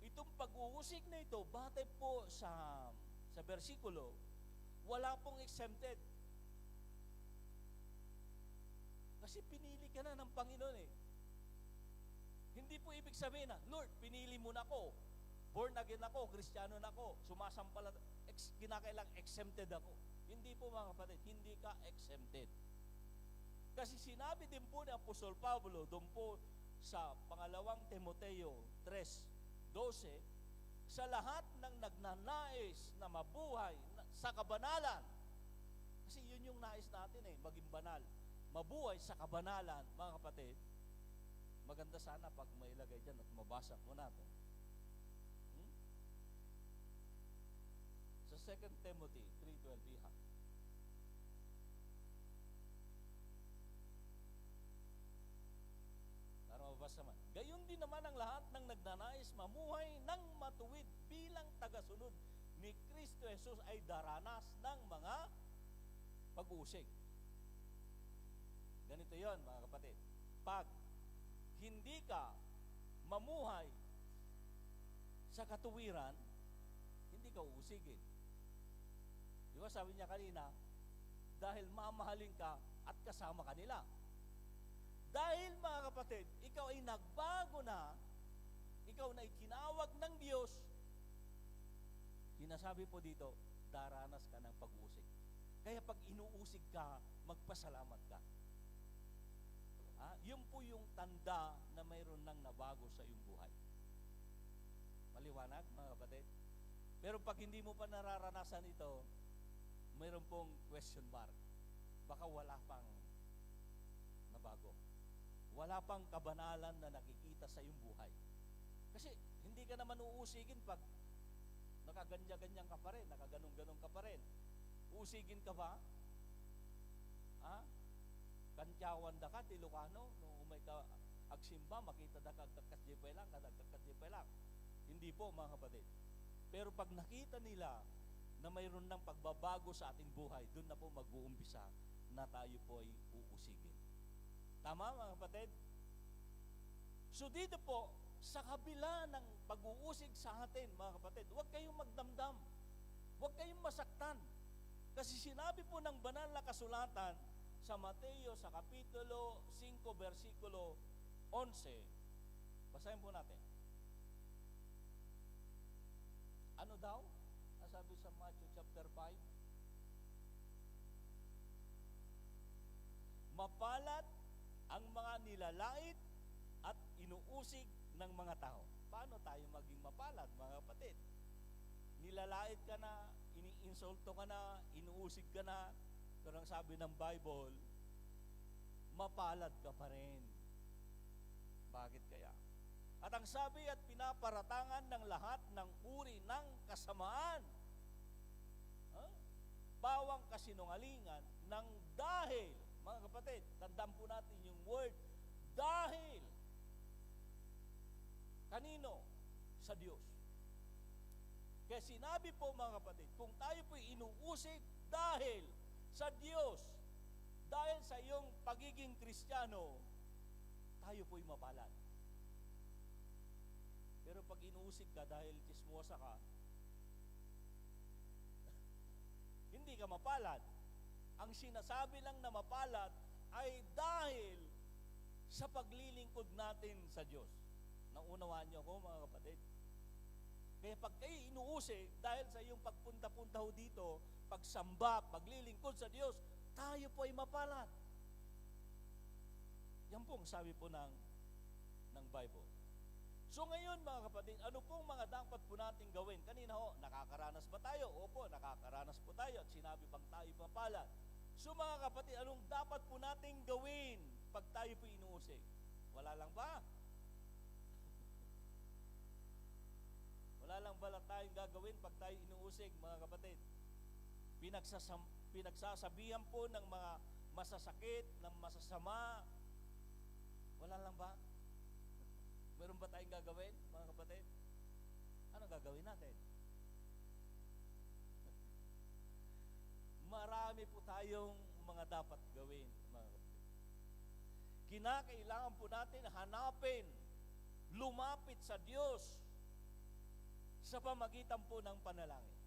itong pag-uusig na ito, batay po sa versikulo, wala pong exempted. Kasi pinili ka na ng Panginoon eh. Hindi po ibig sabihin na, Lord, pinili mo na ako, born again ako, Kristiyano na ako, sumasampalataya, kinakailang exempted ako. Hindi po, mga kapatid, hindi ka exempted. Kasi sinabi din po ni Apostol Pablo doon po sa pangalawang Timoteo 3:12, sa lahat ng nagnanais na mabuhay sa kabanalan, kasi yun yung nais natin eh, maging banal, mabuhay sa kabanalan, mga kapatid. Maganda sana pag mailagay dyan at mabasa mo natin. Sa 2 Timothy 3:12, iha. Para mabasa man. Gayon din naman ang lahat ng nagnanais mamuhay ng matuwid bilang tagasunod ni Kristo Jesus ay daranas ng mga pag-usig. Ganito yon, mga kapatid. Pag hindi ka mamuhay sa katuwiran, hindi ka uusigin. Di ba sabi niya kanina, dahil mamahalin ka at kasama ka nila. Dahil, mga kapatid, ikaw ay nagbago na, ikaw na itinawag ng Diyos, sinasabi po dito, daranas ka ng pag-usig. Kaya pag inuusig ka, magpasalamat ka. Yun po yung tanda na mayroon nang nabago sa iyong buhay. Maliwanag, mga kapatid? Pero pag hindi mo pa nararanasan ito, mayroon pong question mark. Baka wala pang nabago. Wala pang kabanalan na nakikita sa iyong buhay. Kasi hindi ka naman uusigin pag nakaganya-ganyan ka pa rin, nakaganon-ganon ka pa rin. Uusigin ka ba? Kantyawan da ka, Ilocano, no umay ka agsimba, makita da ka kakasjipay lang, kadagkakasjipay lang. Hindi po, mga kapatid. Pero pag nakita nila na mayroon ng pagbabago sa ating buhay, doon na po mag-uumpisa na tayo po ay uusigin. Tama, mga kapatid? So dito po, sa kabila ng pag-uusig sa atin, mga kapatid, huwag kayong magdamdam. Huwag kayong masaktan. Kasi sinabi po ng banal na kasulatan sa Mateo sa kapitulo 5, versikulo 11. Basahin po natin. Ano daw? Sabi sa Matthew chapter 5. Mapalad ang mga nilalait at inuusig ng mga tao. Paano tayo maging mapalad, mga kapatid? Nilalait ka na, iniinsulto ka na, inuusig ka na, pero ang sabi ng Bible, mapalad ka pa rin. Bakit kaya? At ang sabi at pinaparatangan ng lahat ng uri ng kasamaan, bawang kasinungalingan, ng dahil, mga kapatid, tandaan po natin yung word, dahil. Kanino? Sa Diyos. Kaya sinabi po, mga kapatid, kung tayo po'y inuusig dahil sa Diyos, dahil sa iyong pagiging Kristiyano, tayo po'y mapalad. Pero pag inuusig ka dahil chismosa ka, hindi ka mapalad. Ang sinasabi lang na mapalad ay dahil sa paglilingkod natin sa Diyos. Naunawaan niyo ako, mga kapatid? Kaya pag kayo inuusig, dahil sa iyong pagpunta-punta ho dito, pagsamba, paglilingkod sa Diyos, tayo po ay mapalad. Yan po ang sabi po ng Bible. So ngayon, mga kapatid, ano pong mga dapat po natin gawin? Kanina ho, nakakaranas ba tayo? Opo, nakakaranas po tayo at sinabi pang tayo mapalad. So mga kapatid, anong dapat po natin gawin pag tayo po inuusig? Wala lang ba? Wala lang ba tayong gagawin pag tayo inuusig, mga kapatid? Pinagsasabihan po ng mga masasakit, ng masasama. Wala lang ba? Meron ba tayong gagawin, mga kapatid? Anong gagawin natin? Marami po tayong mga dapat gawin, mga kapatid. Kinakailangan po natin hanapin, lumapit sa Diyos sa pamagitan po ng panalangin.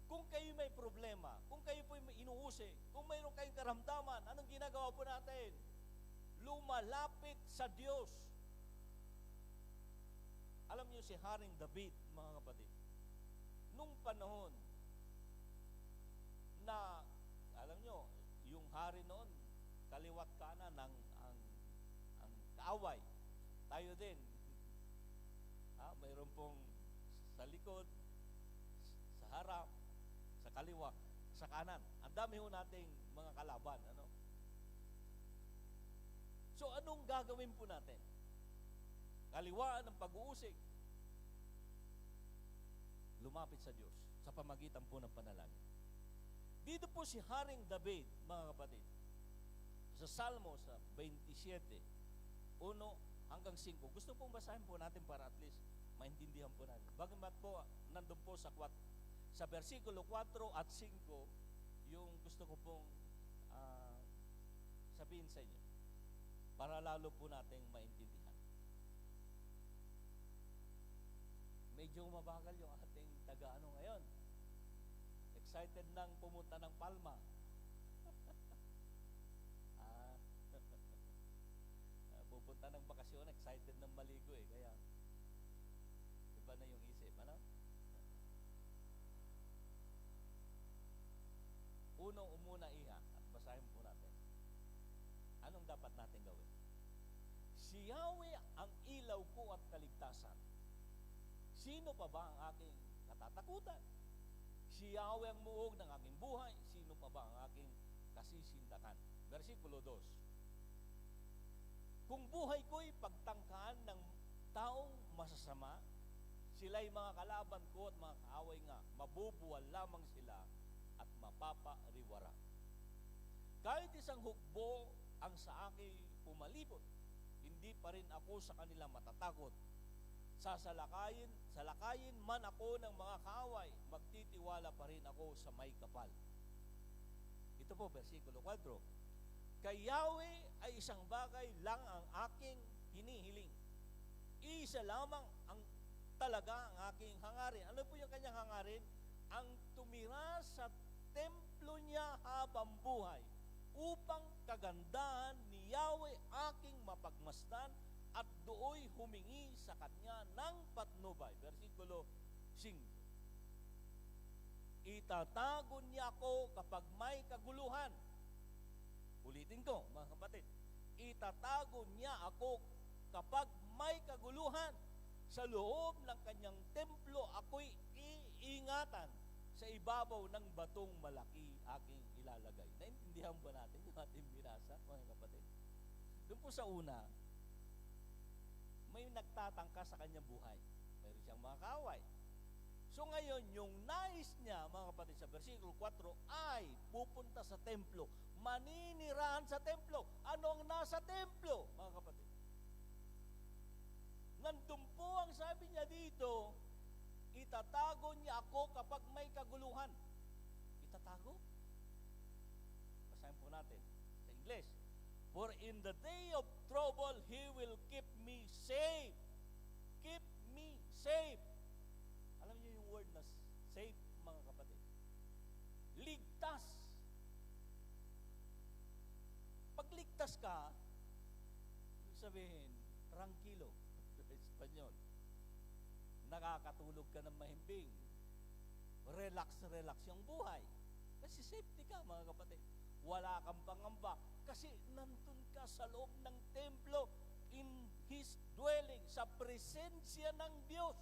Kung kayo may problema, kung kayo po may inuusig, kung mayroon kayong karamdaman, anong ginagawa po natin? Lumalapit sa Diyos. Alam niyo si Haring David, mga kapatid, nung panahon na, alam niyo, yung hari noon, kaliwat kanan ang kaaway. Tayo din. Mayroon pong sa likod, sa harap, sa kaliwa, sa kanan. Ang dami ho nating mga kalaban. Ano? So, anong gagawin po natin? Kaliwaan ng pag-uusig. Lumapit sa Diyos sa pamagitan po ng panalangin. Dito po si Haring David, mga kapatid, sa Salmo sa 27, 1 hanggang 5. Gusto pong basahin po natin para at least maintindihan po natin. Bagamat po, nandun po sa versikulo 4 at 5, yung gusto ko pong sabihin sa inyo para lalo po nating maintindihan. Medyo mabagal yung ating taga-ano ngayon. Excited nang pumunta ng Palma. Pupunta ng bakasyon, excited nang maligo eh. Kaya, iba na yung isip. Ano? Umuna iha at basahin po natin. Anong dapat natin gawin? Si Yahweh ang ilaw ko at kaligtasan. Sino pa ba ang aking katatakutan? Si Yahweh ang muog ng aking buhay. Sino pa ba ang aking kasisindakan? Versikulo 2. Kung buhay ko'y pagtangkaan ng taong masasama, sila'y mga kalaban ko at mga kaaway nga, mabubuwal lamang sila at mapapariwara. Kahit isang hukbo ang sa akin pumalibot, hindi pa rin ako sa kanila matatakot, salakayin man ako ng mga kaaway, magtitiwala pa rin ako sa may kapal. Ito po, versikulo 4. Kay Yahweh ay isang bagay lang ang aking hinihiling. Isa lamang ang talaga ang aking hangarin. Ano po yung kanyang hangarin? Ang tumira sa templo niya habang buhay, upang kagandahan ni Yahweh aking mapagmasdan at dooy humingi sa kanya ng patnubay. Versikulo 5. Itatago niya ako kapag may kaguluhan. Ulitin ko, mga kapatid. Itatago niya ako kapag may kaguluhan. Sa loob ng kanyang templo, ako'y iingatan. Sa ibabaw ng batong malaki aking ilalagay. Naintindihan ba natin yung ating binasa, mga kapatid? Doon po sa una, may nagtatangka sa kanyang buhay. Mayroon siyang mga kaaway. So ngayon, yung nais niya, mga kapatid, sa versikulo 4, ay pupunta sa templo. Maninirahan sa templo. Ano ang nasa templo, mga kapatid? Nandun po ang sabi niya dito, itatago niya ako kapag may kaguluhan. Itatago? Basahin po natin sa English. For in the day of trouble, He will keep me safe. Keep me safe. Alam niyo yung word na safe, mga kapatid? Ligtas. Pag ligtas ka, ibig sabihin, tranquilo. Espanyol. Nakakatulog ka ng mahimbing. Relax yung buhay. Kasi safety ka, mga kapatid. Wala kang pangamba. Kasi nandun ka sa loob ng templo, in His dwelling, sa presensya ng Diyos.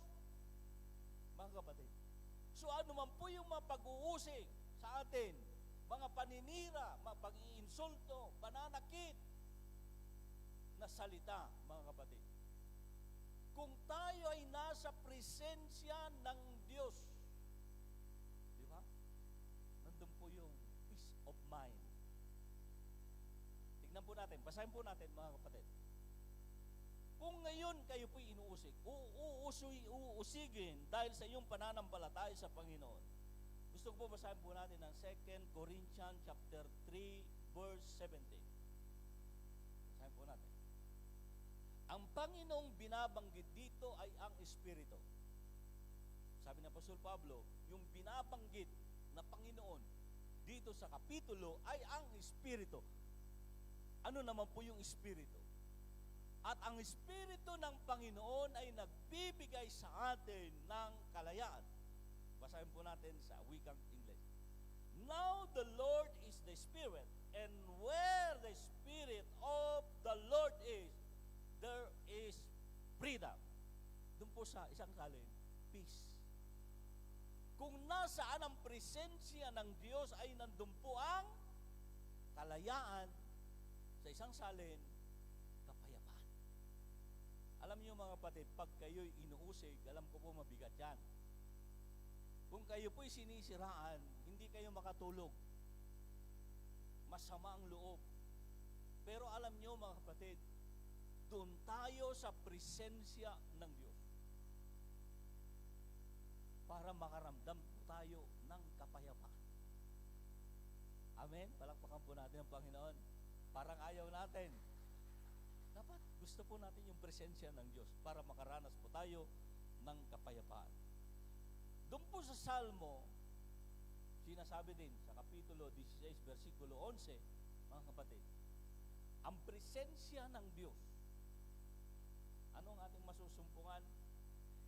Mga kapatid. So ano man po yung mga pag-uusig sa atin, mga paninira, mga pag-iinsulto, pananakit na salita, mga kapatid. Kung tayo ay nasa presensya ng Diyos, di ba? Nandun po yung peace of mind. Tignan po natin, basahin po natin, mga kapatid. Kung ngayon kayo po'y inuusig, uusigin dahil sa iyong pananampalataya sa Panginoon. Gusto ko po basahin po natin ang 2 Corinthians chapter 3, verse 17. Basahin po natin. Ang Panginoong binabanggit dito ay ang Espiritu. Sabi ng Apostol Pablo, yung binabanggit na Panginoon dito sa kapitulo ay ang Espiritu. Ano naman po yung Espiritu? At ang Espiritu ng Panginoon ay nagbibigay sa atin ng kalayaan. Basahin po natin sa wikang English. Now the Lord is the Spirit, and where the Spirit of the Lord is, there is freedom. Doon po sa isang salin, peace. Kung nasaan ang presensya ng Diyos ay nandun po ang kalayaan. Sa isang salin, kapayapaan. Alam niyo, mga kapatid, pag kayo'y inuusig, alam ko po mabigat yan. Kung kayo po'y sinisiraan, hindi kayo makatulog. Masama ang loob. Pero alam niyo, mga kapatid, doon tayo sa presensya ng Diyos para makaramdam tayo ng kapayapaan. Amen? Palakpakan po natin ang Panginoon. Parang ayaw natin. Dapat gusto po natin yung presensya ng Diyos para makaranas po tayo ng kapayapaan. Doon po sa Salmo, sinasabi din sa kapitulo 16, versikulo 11, mga kapatid, ang presensya ng Diyos. Anong ating masusumpungan?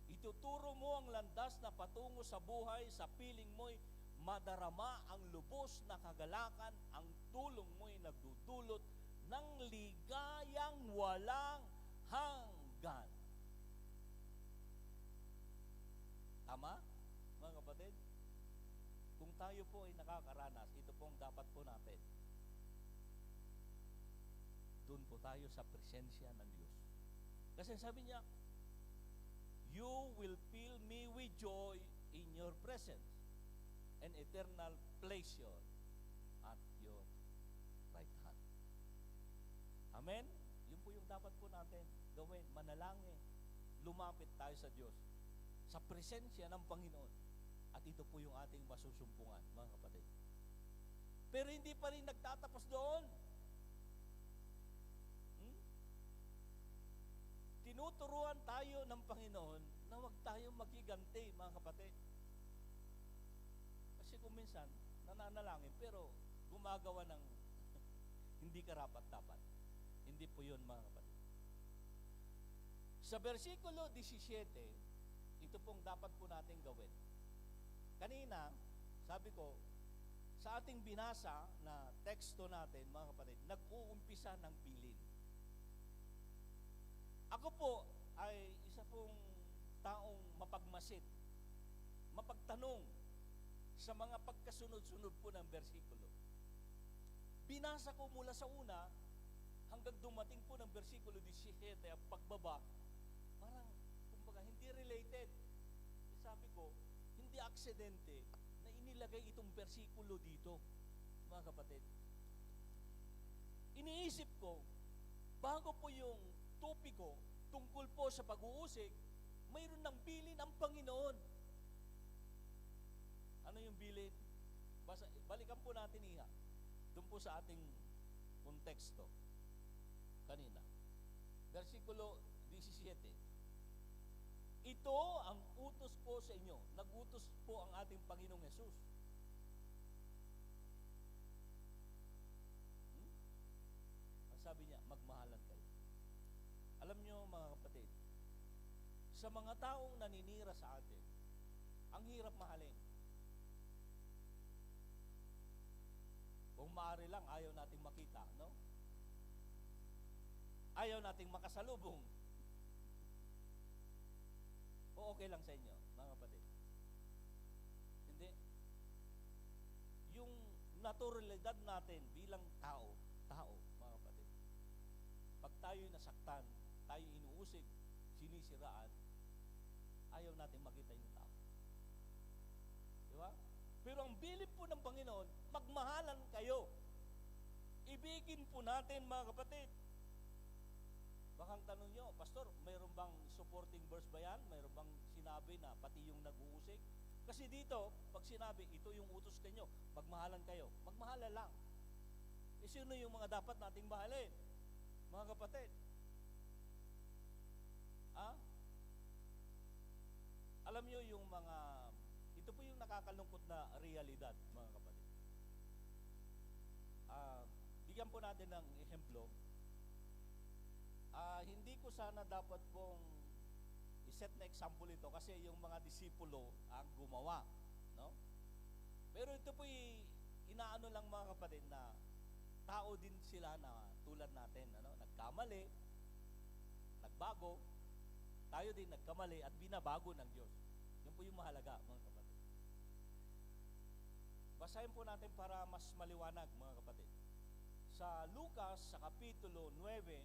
Ituturo mo ang landas na patungo sa buhay, sa piling mo'y madarama ang lubos na kagalakan, ang tulong mo'y nagdudulot ng ligayang walang hanggan. Tama, mga kapatid? Kung tayo po ay nakakaranas, ito pong dapat po natin. Doon po tayo sa presensya ng Diyos. Kasi sabi niya, you will fill me with joy in your presence and eternal pleasure at your right hand. Amen? Yun po yung dapat po natin gawin, manalangin. lumapit tayo sa Diyos, sa presensya ng Panginoon. At ito po yung ating masusumpungan, mga kapatid. Pero hindi pa rin nagtatapos doon. Tinuturuan tayo ng Panginoon na huwag tayong magiganti, mga kapatid. Kasi kung minsan, nananalangin, pero gumagawa ng hindi karapat-dapat. Hindi po yun, mga kapatid. Sa versikulo 17, ito pong dapat po natin gawin. Kanina, sabi ko, sa ating binasa na teksto natin, mga kapatid, nag-uumpisa ng bilin. Ako po ay isa pong taong mapagmasid, mapagtanong sa mga pagkasunod-sunod po ng bersikulo. Binasa ko mula sa una hanggang dumating po ng bersikulo 17 ang pagbaba, parang kumbaga hindi related. Sabi ko, hindi aksidente na inilagay itong bersikulo dito, mga kapatid. Iniisip ko, bago po yung topiko tungkol po sa pag-uusig, mayroon ng bilin ang Panginoon. Ano yung bilin? Balikan po natin iha. Doon po sa ating konteksto kanina. Versikulo 17. Ito ang utos ko sa inyo. Nag-utos po ang ating Panginoong Hesus. Ang sabi niya, magmahalan kayo. Alam niyo, mga kapatid, sa mga taong naninira sa atin, ang hirap mahalin. Kung maaari lang, ayaw nating makita, no? Ayaw nating makasalubong. O okay lang sa inyo, mga kapatid? Hindi. Yung naturalidad natin bilang tao, mga kapatid. Pag tayo'y nasaktan, tayo inuusig, sinisiraan, ayaw natin makita yung tao. Di ba? Pero ang bilin po ng Panginoon, magmahalan kayo. Ibigin po natin, mga kapatid. Bakang tanong nyo, Pastor, mayroon bang supporting verse ba yan? Mayroon bang sinabi na pati yung nag-uusig? Kasi dito, pag sinabi, ito yung utos ninyo, magmahalan kayo. Magmahalan lang. E sino yung mga dapat nating mahalin? Mga kapatid. Alam nyo yung mga, ito po yung nakakalungkot na realidad, mga kapatid. Bigyan po natin ng ehemplo. Hindi ko sana dapat pong iset na example ito kasi yung mga disipulo ang gumawa, no? Pero ito po inaano lang, mga kapatid, na tao din sila na tulad natin, ano? Nagkamali, nagbago, tayo din nagkamali at binabago ng Diyos. Yan po yung mahalaga, mga kapatid. Basahin po natin para mas maliwanag, mga kapatid. Sa Lucas, sa Kapitulo 9:54.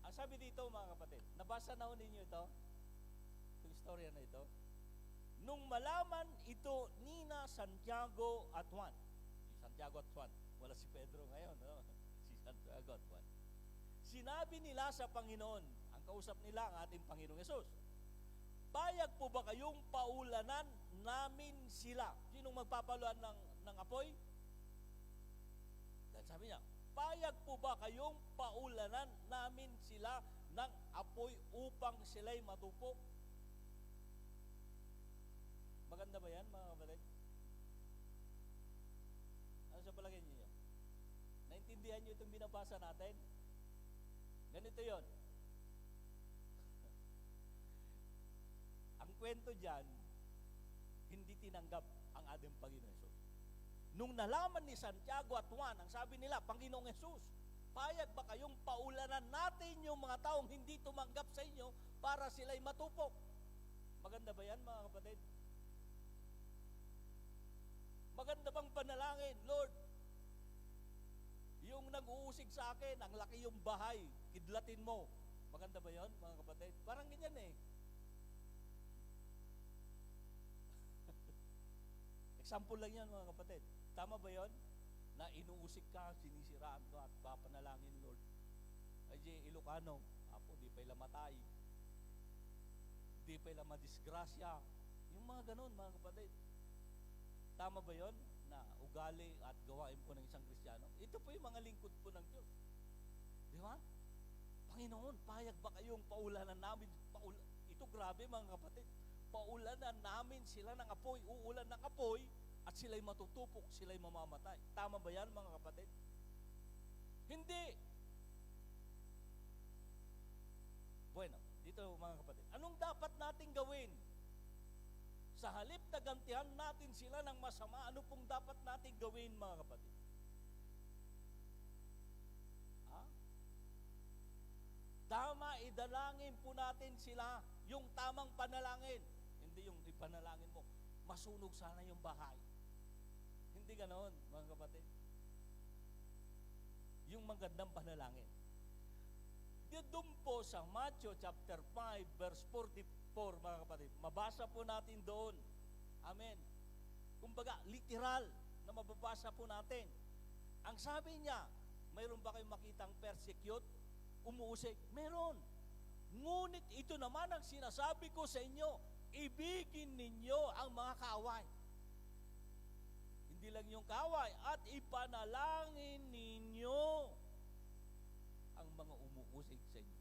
Ang sabi dito, mga kapatid, nabasa na ho ninyo ito? Itong istorya na ito. Nung malaman ito nina Santiago at Juan. Si Santiago at Juan. Wala si Pedro ngayon, no? Si Santiago at Juan. Sinabi nila sa Panginoon, ang kausap nila ang ating Panginoong Hesus, payag po ba kayong paulanan namin sila? Sinong magpapaluan ng apoy? Dahil sabi niya, payag po ba kayong paulanan namin sila ng apoy upang sila'y matupok? Maganda ba yan, mga kapatid? Ano sa palagay niyo? Naintindihan niyo itong binabasa natin? Ganito yon. Ang kwento dyan, hindi tinanggap ang ating Panginoong Hesus. Nung nalaman ni Santiago at Juan, ang sabi nila, Panginoong Hesus, payag ba kayong paulanan natin yung mga taong hindi tumanggap sa inyo para sila'y matupok? Maganda ba yan, mga kapatid? Maganda bang panalangin, Lord, yung nag-uusig sa akin, ang laki yung bahay, kidlatin mo. Maganda ba yon, mga kapatid? Parang ganyan eh. Example lang yan, mga kapatid. Tama ba yon? na inuusik ka, sinisiraan ka at papanalangin, Lord. Ay di Ilocano, apo, di pa ila matay. Di pa ila madisgrasya. Yung mga ganon, mga kapatid. Tama ba yon na ugali at gawain po ng isang Kristiyano? Ito po yung mga lingkod po ng Diyos. Di ba? Panginoon, payag ba kayong paulanan namin? Ito grabe mga kapatid. Paulanan namin sila ng apoy, uulan ng apoy, at sila'y matutupok, sila'y mamamatay. Tama ba yan mga kapatid? Hindi. Bueno, dito mga kapatid. Anong dapat nating gawin? Sa halip na gantihan natin sila ng masama, ano pong dapat nating gawin mga kapatid? Ha? Tama, idalangin po natin sila yung tamang panalangin. Hindi yung ipanalangin mo, masunog sana yung bahay. Hindi ganon, mga kapatid. Yung magandang panalangin. Doon po sa Matthew chapter 5 verse 44, mga kapatid. Mabasa po natin doon. Amen. Kumbaga, literal na mababasa po natin. Ang sabi niya, mayroon ba kayong makitang persecute? Umuusig? Meron. Ngunit ito naman ang sinasabi ko sa inyo, ibigin ninyo ang mga kaaway. Hindi lang yung kaaway, at ipanalangin ninyo ang mga umuusig sa inyo.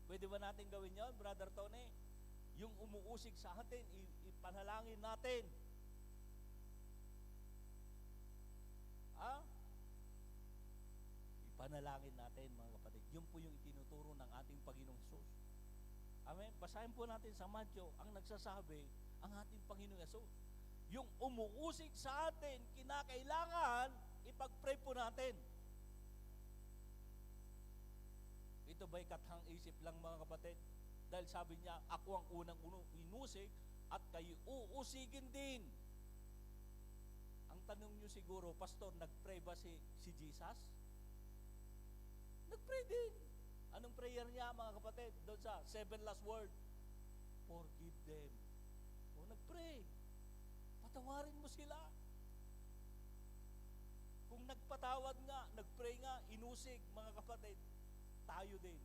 Pwede ba natin gawin yun, Brother Tony? Yung umuusig sa atin, ipanalangin natin. Ha? Ipanalangin natin, mga kapatid. Yun po yung itinuturo ng ating Panginoong Hesus. Amen? Basahin po natin sa Matthew, ang nagsasabi, ang ating Panginoong Hesus. Yung umuusig sa atin, kinakailangan, ipag-pray po natin. Ito ba'y kathang isip lang mga kapatid? Dahil sabi niya, ako ang unang inusig at kayo uusigin din. Ang tanong niyo siguro, Pastor, nag-pray ba si Jesus? Nag-pray din. Anong prayer niya mga kapatid? Doon sa 7 last word. Forgive them. O nag-pray. Patawarin mo sila. Kung nagpatawad nga, nag-pray nga, inusig mga kapatid, tayo din.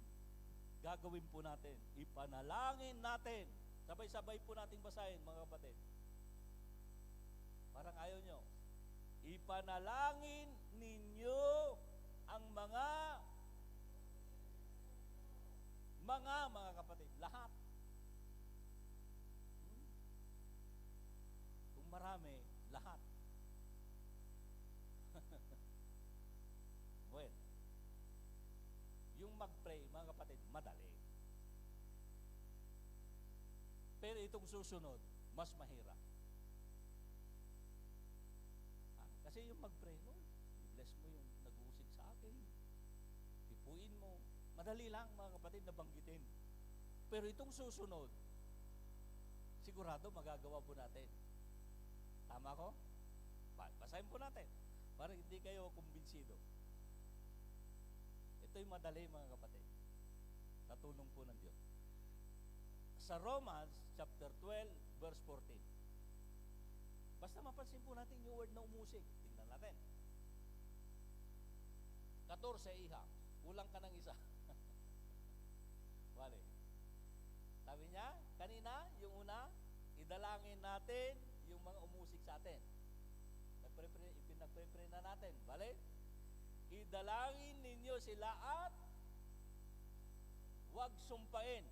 Gagawin po natin. Ipanalangin natin. Sabay-sabay po nating basahin mga kapatid. Parang ayaw nyo. Ipanalangin ninyo ang mga kapatid. Lahat. Kung marami, lahat. Well, yung mag-pray, mga kapatid, madali. Pero itong susunod, mas mahirap. Kasi yung mag-pray, Lord, i-bless mo yung nag-uusig sa akin. Ipuin mo. Madali lang, mga kapatid, nabanggitin. Pero itong susunod, sigurado magagawa po natin. Tama ko? Basahin po natin para hindi kayo kumbinsido. Ito'y madali mga kapatid. Sa tulong po ng Diyos. Sa Romans chapter 12 verse 14. Basta mapansin po natin yung word na umusig. Tingnan natin. 14 iha. Kulang ka ng isa. Wale. Sabi niya, kanina, yung una, idalangin natin yung mga umusig sa atin. Pinagpre-pray na natin. Bale? Idalangin ninyo sila at huwag sumpain.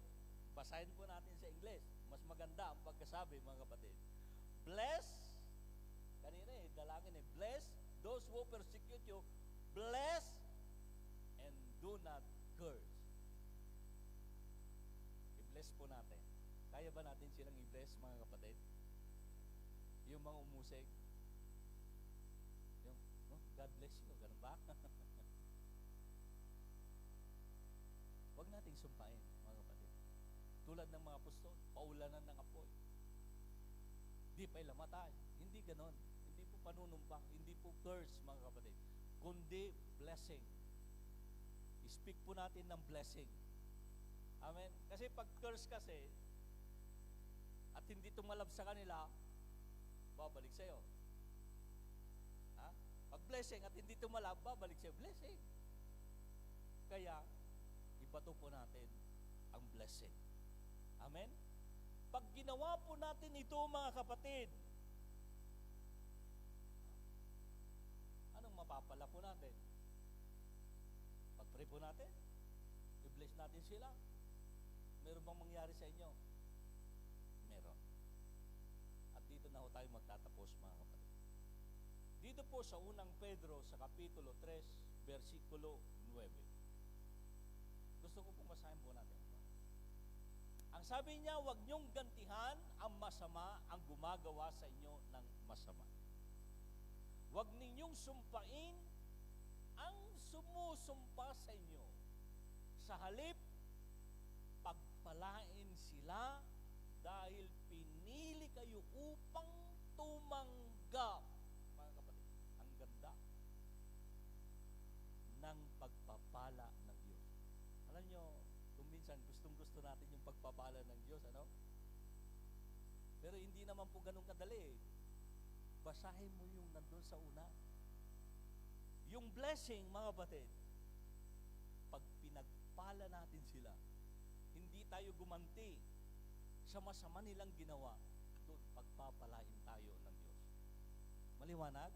Basahin po natin sa English. Mas maganda ang pagkasabi, mga kapatid. Bless, kanina dalangin bless those who persecute you. Bless and do not curse. I-bless po natin. Kaya ba natin silang i-bless, mga kapatid? Yung mga umusig. Yung, God bless you. Ganun ba? Huwag nating sumpain, mga kapatid. Tulad ng mga apostol, paulanan ng apoy. Di pa ilamatay. Hindi ganon. Hindi po panunumpa. Hindi po curse, mga kapatid. Kundi blessing. I-speak po natin ng blessing. Amen? Kasi pag curse kasi, at hindi tumalab sa kanila, babalik sa'yo. Ha? Pag blessing at hindi tumalab, babalik siya blessing. Kaya, ibato po natin ang blessing. Amen? Pag ginawa po natin ito, mga kapatid, anong mapapala po natin? Pag-pray po natin, i-bless natin sila. Meron bang mangyari sa inyo? Meron. At dito na ho tayo magtatapos, mga kapatid. Dito po sa unang Pedro, sa Kapitulo 3, versikulo 9. Gusto ko pong basahin po natin. Ang sabi niya, huwag niyong gantihan ang masama ang gumagawa sa inyo ng masama. Huwag ninyong sumpain ang sumusumpa sa inyo. Sa halip, pagpalain sila dahil pinili kayo upang tumanggap. Mga kapatid, ang ganda ng pagpapala ng Diyos. Alam nyo, kung minsan gustong-gusto natin yung pagpapala ng Diyos, ano? Pero hindi naman po ganun kadali. Basahin mo yung nandun sa una. Yung blessing, mga kapatid, pag pinagpala natin sila, hindi tayo gumanti sa masama nilang ginawa, doon pagpapalain tayo ng Diyos. Maliwanag?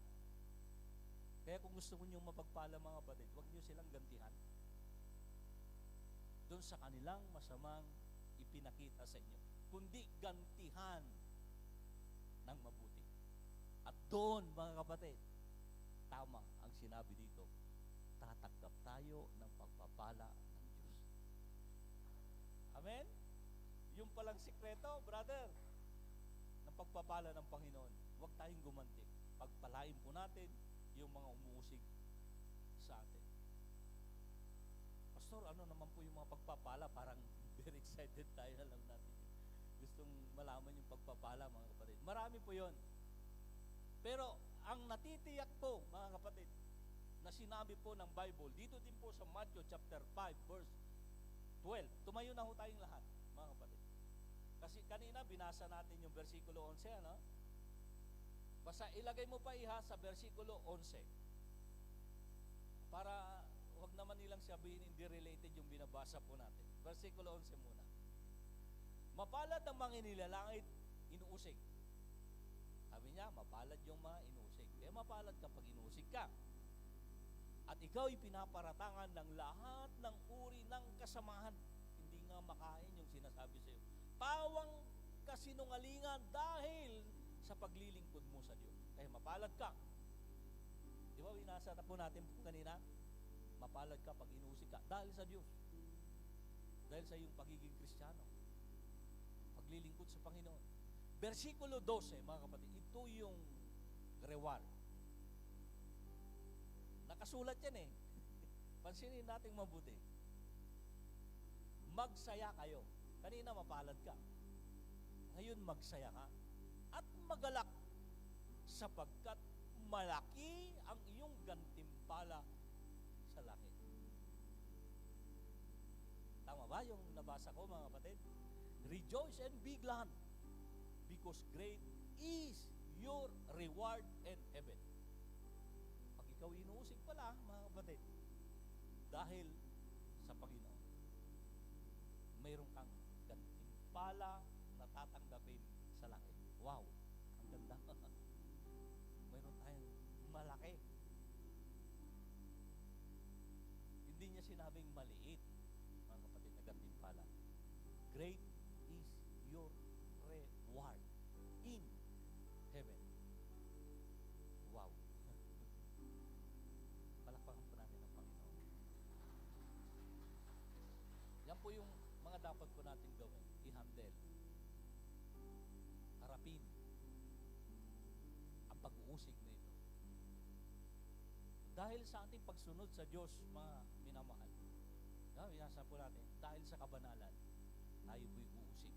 Kaya kung gusto niyo mapagpala, mga kapatid, huwag niyo silang gantihan doon sa kanilang masamang ipinakita sa inyo, kundi gantihan ng mabuti. At doon, mga kapatid, tama ang sinabi dito, tatanggap tayo ng pagpapala ng Diyos. Amen? Yung palang sikreto, brother, ng pagpapala ng Panginoon. Huwag tayong gumanti. Pagpalain po natin yung mga umuusig sa atin. Pastor, ano naman po yung mga pagpapala? Parang very excited tayo na lang natin. Gustong malaman yung pagpapala, mga kapatid. Marami po yon. Pero ang natitiyak po, mga kapatid, na sinabi po ng Bible, dito din po sa Matthew chapter 5, verse 12. Tumayo na ho tayong lahat, mga kapatid. Kasi kanina, binasa natin yung versikulo 11, ano? Basta ilagay mo pa iha sa versikulo 11. Para wag naman nilang sabihin hindi related yung binabasa po natin. Versikulo 11 muna. Mapalad ang mga inilalangit, inuusig. Sabi niya, mapalad yung mga inuusig. Kaya mapalad kapag inuusig ka. At ikaw ay pinaparatangan ng lahat ng uri ng kasamahan. Hindi nga makain yung sinasabi sa iyo. Pawang kasinungalingan dahil sa paglilingkod mo sa Diyos. Kaya mapalad ka. Di ba, binasa na po natin po kanina? Mapalad ka pag inuusig ka dahil sa Diyos. Dahil sa iyong pagiging Kristiyano. Paglilingkod sa Panginoon. Versikulo 12, mga kapatid, ito yung reward. Nakasulat yan eh. Pansinin natin mabuti. Magsaya kayo. Kanina mapalad ka. Ngayon magsaya ka. At magalak sapagkat malaki ang iyong gantimpala sa langit. Tama ba yung nabasa ko, mga kapatid? Rejoice and be glad because great is your reward in heaven. Pag ikaw inuusig pala, mga kapatid, dahil sa Panginoon, mayroon kang gantimpala na tatanggapin sa langit. Wow! Ang ganda. Mayroon tayong malaki. Hindi niya sinabing maliit, mga kapatid, na gantimpala. Great is your reward in heaven. Wow. Palakpakan po natin ang Panginoon. Yan po yung mga dapat po natin gawin. I-handle. Harapin ang pag-uusig na ito. Dahil sa ating pagsunod sa Diyos, mga minamahal, binasa po natin, dahil sa kabanalan, tayo po'y uusig.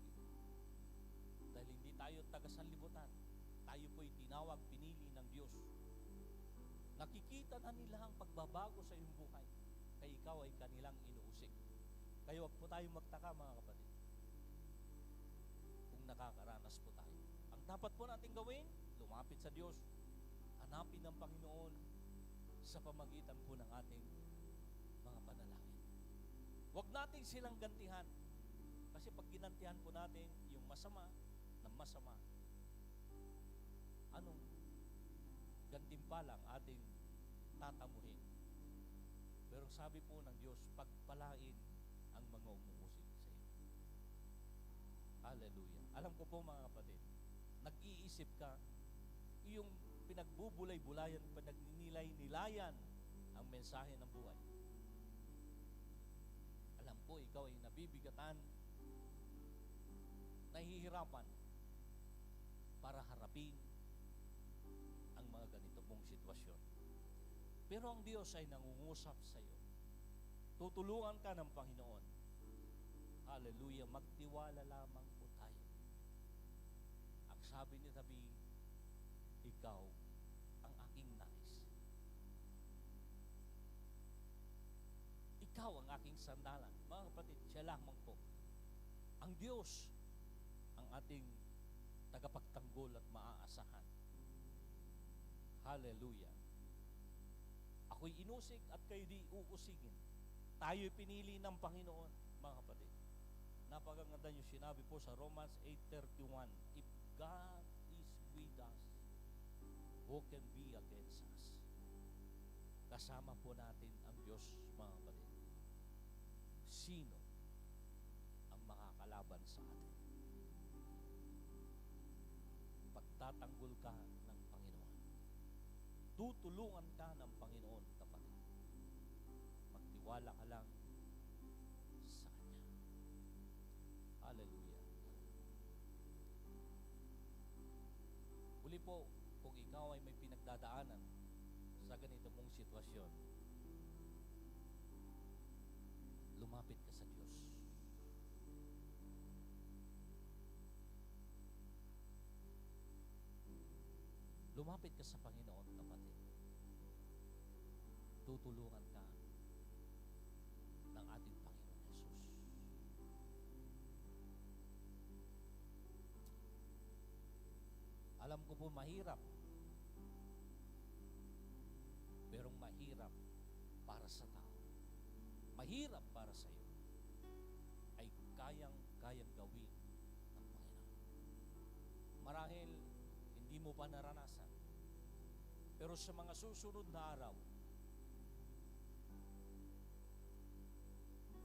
Dahil hindi tayo taga-sanlibutan, tayo po'y tinawag, pinili ng Diyos. Nakikita na nila ang pagbabago sa iyong buhay, kaya ikaw ay kanilang inuusig. Kaya huwag po tayong magtaka, mga kapatid, kung nakakaranas po tayo. Ang dapat po natin gawin, lumapit sa Diyos, hanapin ng Panginoon, sa pamagitan po ng ating mga panalangin. Huwag natin silang gantihan. Kasi pag ginantihan po natin yung masama ng masama, anong gantimpalang ating tatamuhin? Pero sabi po ng Diyos, pagpalain ang mga umuusig sa iyo. Hallelujah. Alam ko po mga kapatid, nag-iisip ka, yung pinagbubulay-bulayan, pinagnilay-nilayan ang mensahe ng buhay. Alam ko, ikaw ay nabibigatan, nahihirapan para harapin ang mga ganito pong sitwasyon. Pero ang Diyos ay nangungusap sa iyo. Tutulungan ka ng Panginoon. Hallelujah. Magtiwala lamang po tayo. Ang sabi ni David, ikaw ang aking nais. Ikaw ang aking sandalan. Mga kapatid, siya lamang po. Ang Diyos ang ating tagapagtanggol at maaasahan. Hallelujah. Ako'y inusig at kayo di uusigin. Tayo'y pinili ng Panginoon, mga kapatid. Napakaganda yung sinabi po sa Romans 8:31. If God is with us, who can be against us? Kasama po natin ang Diyos, mga kapatid. Sino ang makakalaban sa atin? Pagtatanggol ka ng Panginoon. Tutulungan ka ng Panginoon, kapatid. Magtiwala ka lang sa Kanya. Hallelujah. Uli po, kung ikaw ay may pinagdadaanan sa ganito mong sitwasyon, lumapit ka sa Diyos. Lumapit ka sa Panginoon, kapatid. Tutulungan ka ng ating Panginoon Jesus. Alam ko po mahirap, pero mahirap para sa tao. Mahirap para sa iyo ay kayang gawin ng Panginoon. Marahil hindi mo pa naranasan, pero sa mga susunod na araw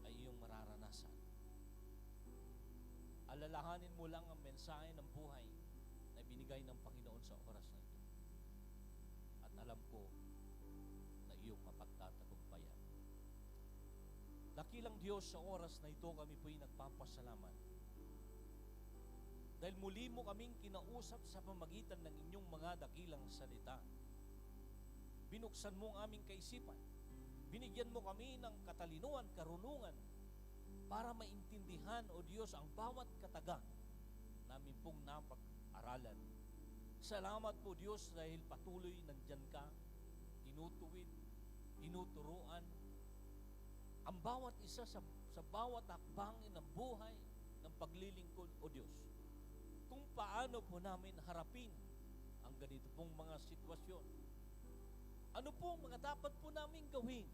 ay iyong mararanasan. Alalahanin mo lang ang mensahe ng buhay na binigay ng Panginoon sa oras na ito. At alam ko na iyong mapagtatagumpayan. Dakilang Diyos, sa oras na ito kami po'y nagpapasalamat. Dahil muli mo kaming kinausap sa pamagitan ng inyong mga dakilang salita. Binuksan mo ang aming kaisipan. Binigyan mo kami ng katalinuhan, karunungan, para maintindihan, O Diyos, ang bawat kataga namin pong napag-aralan. Salamat po, Diyos, dahil patuloy nandyan ka, tinutuwid, tinuturuan, ang bawat isa sa bawat hakbangin ng buhay ng paglilingkod, O Diyos. Kung paano po namin harapin ang ganito pong mga sitwasyon. Ano po ang mga dapat po namin gawin?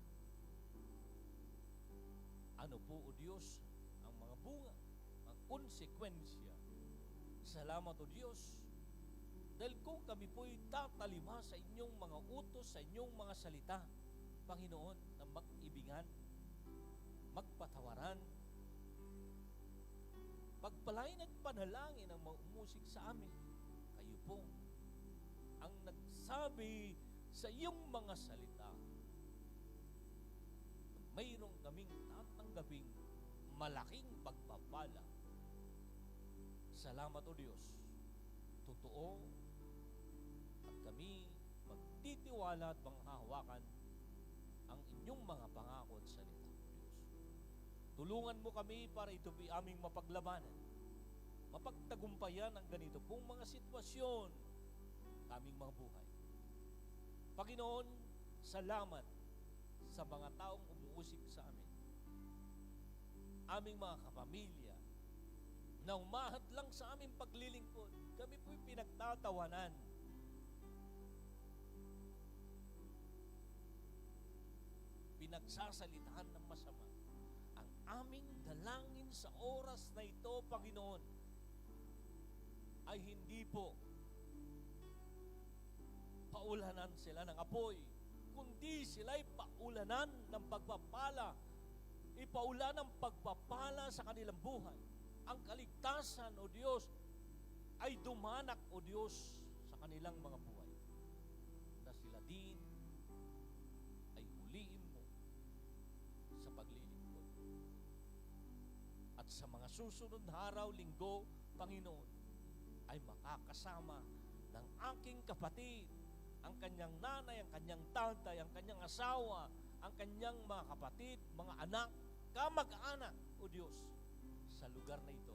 Ano po, O Diyos, ang mga bunga, ang konsekwensya? Salamat, O Diyos, dahil kung kami po'y tatalima sa inyong mga utos, sa inyong mga salita, Panginoon, na mag-ibingan, magpatawaran, pagpalain at panalangin ang mga umusig sa amin. Kayo po ang nagsabi sa iyong mga salita na mayroong kaming tatanggaping malaking pagpapala. Salamat, O Diyos. Totoo at kami magtitiwala at manghahawakan ang inyong mga pangako at salita, O Diyos. Tulungan mo kami para ito aming mapaglabanan, mapagtagumpayan ang ganito pong mga sitwasyon aming mga buhay. Panginoon, salamat sa mga taong umuusig sa amin, aming mga kapamilya, na umahad lang sa aming paglilingkod. Kami po'y pinagtatawanan. pinagsasalitaan ng masama. Ang aming dalangin sa oras na ito, Panginoon, ay hindi po paulanan sila ng apoy, kundi sila'y paulanan ng pagpapala. Ipaulan ng pagpapala sa kanilang buhay. Ang kaligtasan, O Diyos, ay dumanak, O Diyos, sa kanilang mga buhay. Na sila din ay huliin mo sa paglilingkod. At sa mga susunod na araw, linggo, Panginoon, ay makakasama ng aking kapatid, ang kanyang nanay, ang kanyang tatay, ang kanyang asawa, ang kanyang mga kapatid, mga anak, kamag-anak, O Diyos, sa lugar na ito,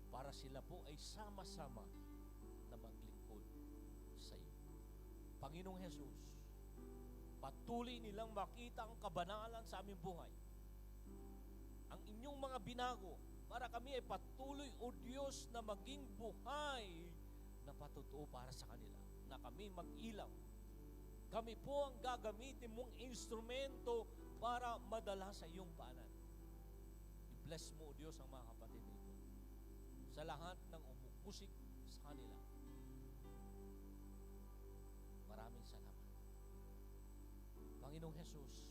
para sila po ay sama-sama na maglingkod sa iyo. Panginoong Jesus, patuloy nilang makita ang kabanalan sa aming buhay. Ang inyong mga binago, para kami ay patuloy, O Diyos, na maging buhay na patotoo para sa kanila, na kami mag-ilaw. Kami po ang gagamitin mong instrumento para madala sa iyong paanan. I-bless mo, O Diyos, ang mga kapatid nito sa lahat ng umuusik sa kanila. Maraming salamat. Panginoong Jesus,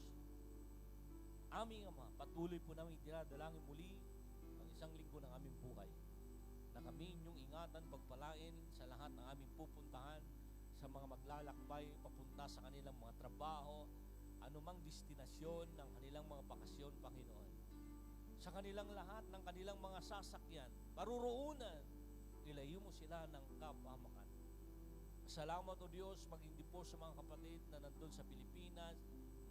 aming Ama, patuloy po namin dinadalangin muli ang isang linggo ng aming buhay, na kami inyong ingatan, pagpalain sa lahat ng aming pupuntahan, sa mga maglalakbay papunta sa kanilang mga trabaho, anumang destinasyon ng kanilang mga bakasyon, Panginoon. Sa kanilang lahat ng kanilang mga sasakyan, paruroonan, ilayo mo sila ng kapahamakan. Salamat, O Diyos, maging din po sa mga kapatid na nandun sa Pilipinas,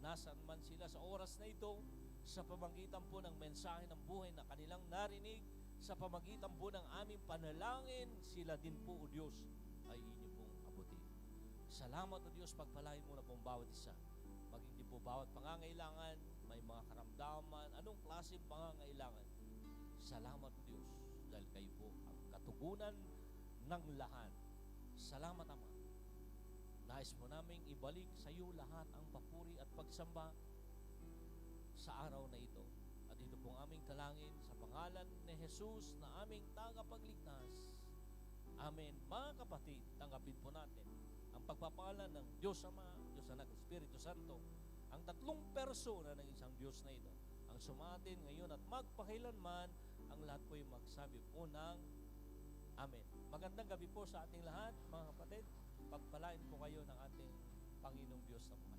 nasaan man sila sa oras na ito, sa pamagitan po ng mensahe ng buhay na kanilang narinig, sa pamagitan po ng aming panalangin, sila din po, O Diyos, ay inyo pong abutin. Salamat, O Diyos, pagpalain mo na pong bawat isa. Maging din po bawat pangangailangan, may mga karamdaman, anong klaseng pangangailangan. Salamat, O Diyos, dahil kayo po ang katugunan ng lahat. Salamat, Ama. Nais mo naming ibalik sa iyo lahat ang papuri at pagsamba sa araw na ito. At ito pong aming talangin sa pangalan ni Jesus na aming tagapagligtas. Amen. Mga kapatid, tanggapin po natin ang pagpapala ng Diyos Ama, Diyos Anak, Espiritu Santo, ang tatlong persona ng isang Diyos na ito, ang sumatin ngayon at magpakailanman, ang lahat po ay magsabi po ng Amen. Magandang gabi po sa ating lahat, mga kapatid. Pagpalain po kayo ng ating Panginoong Diyos na buhay.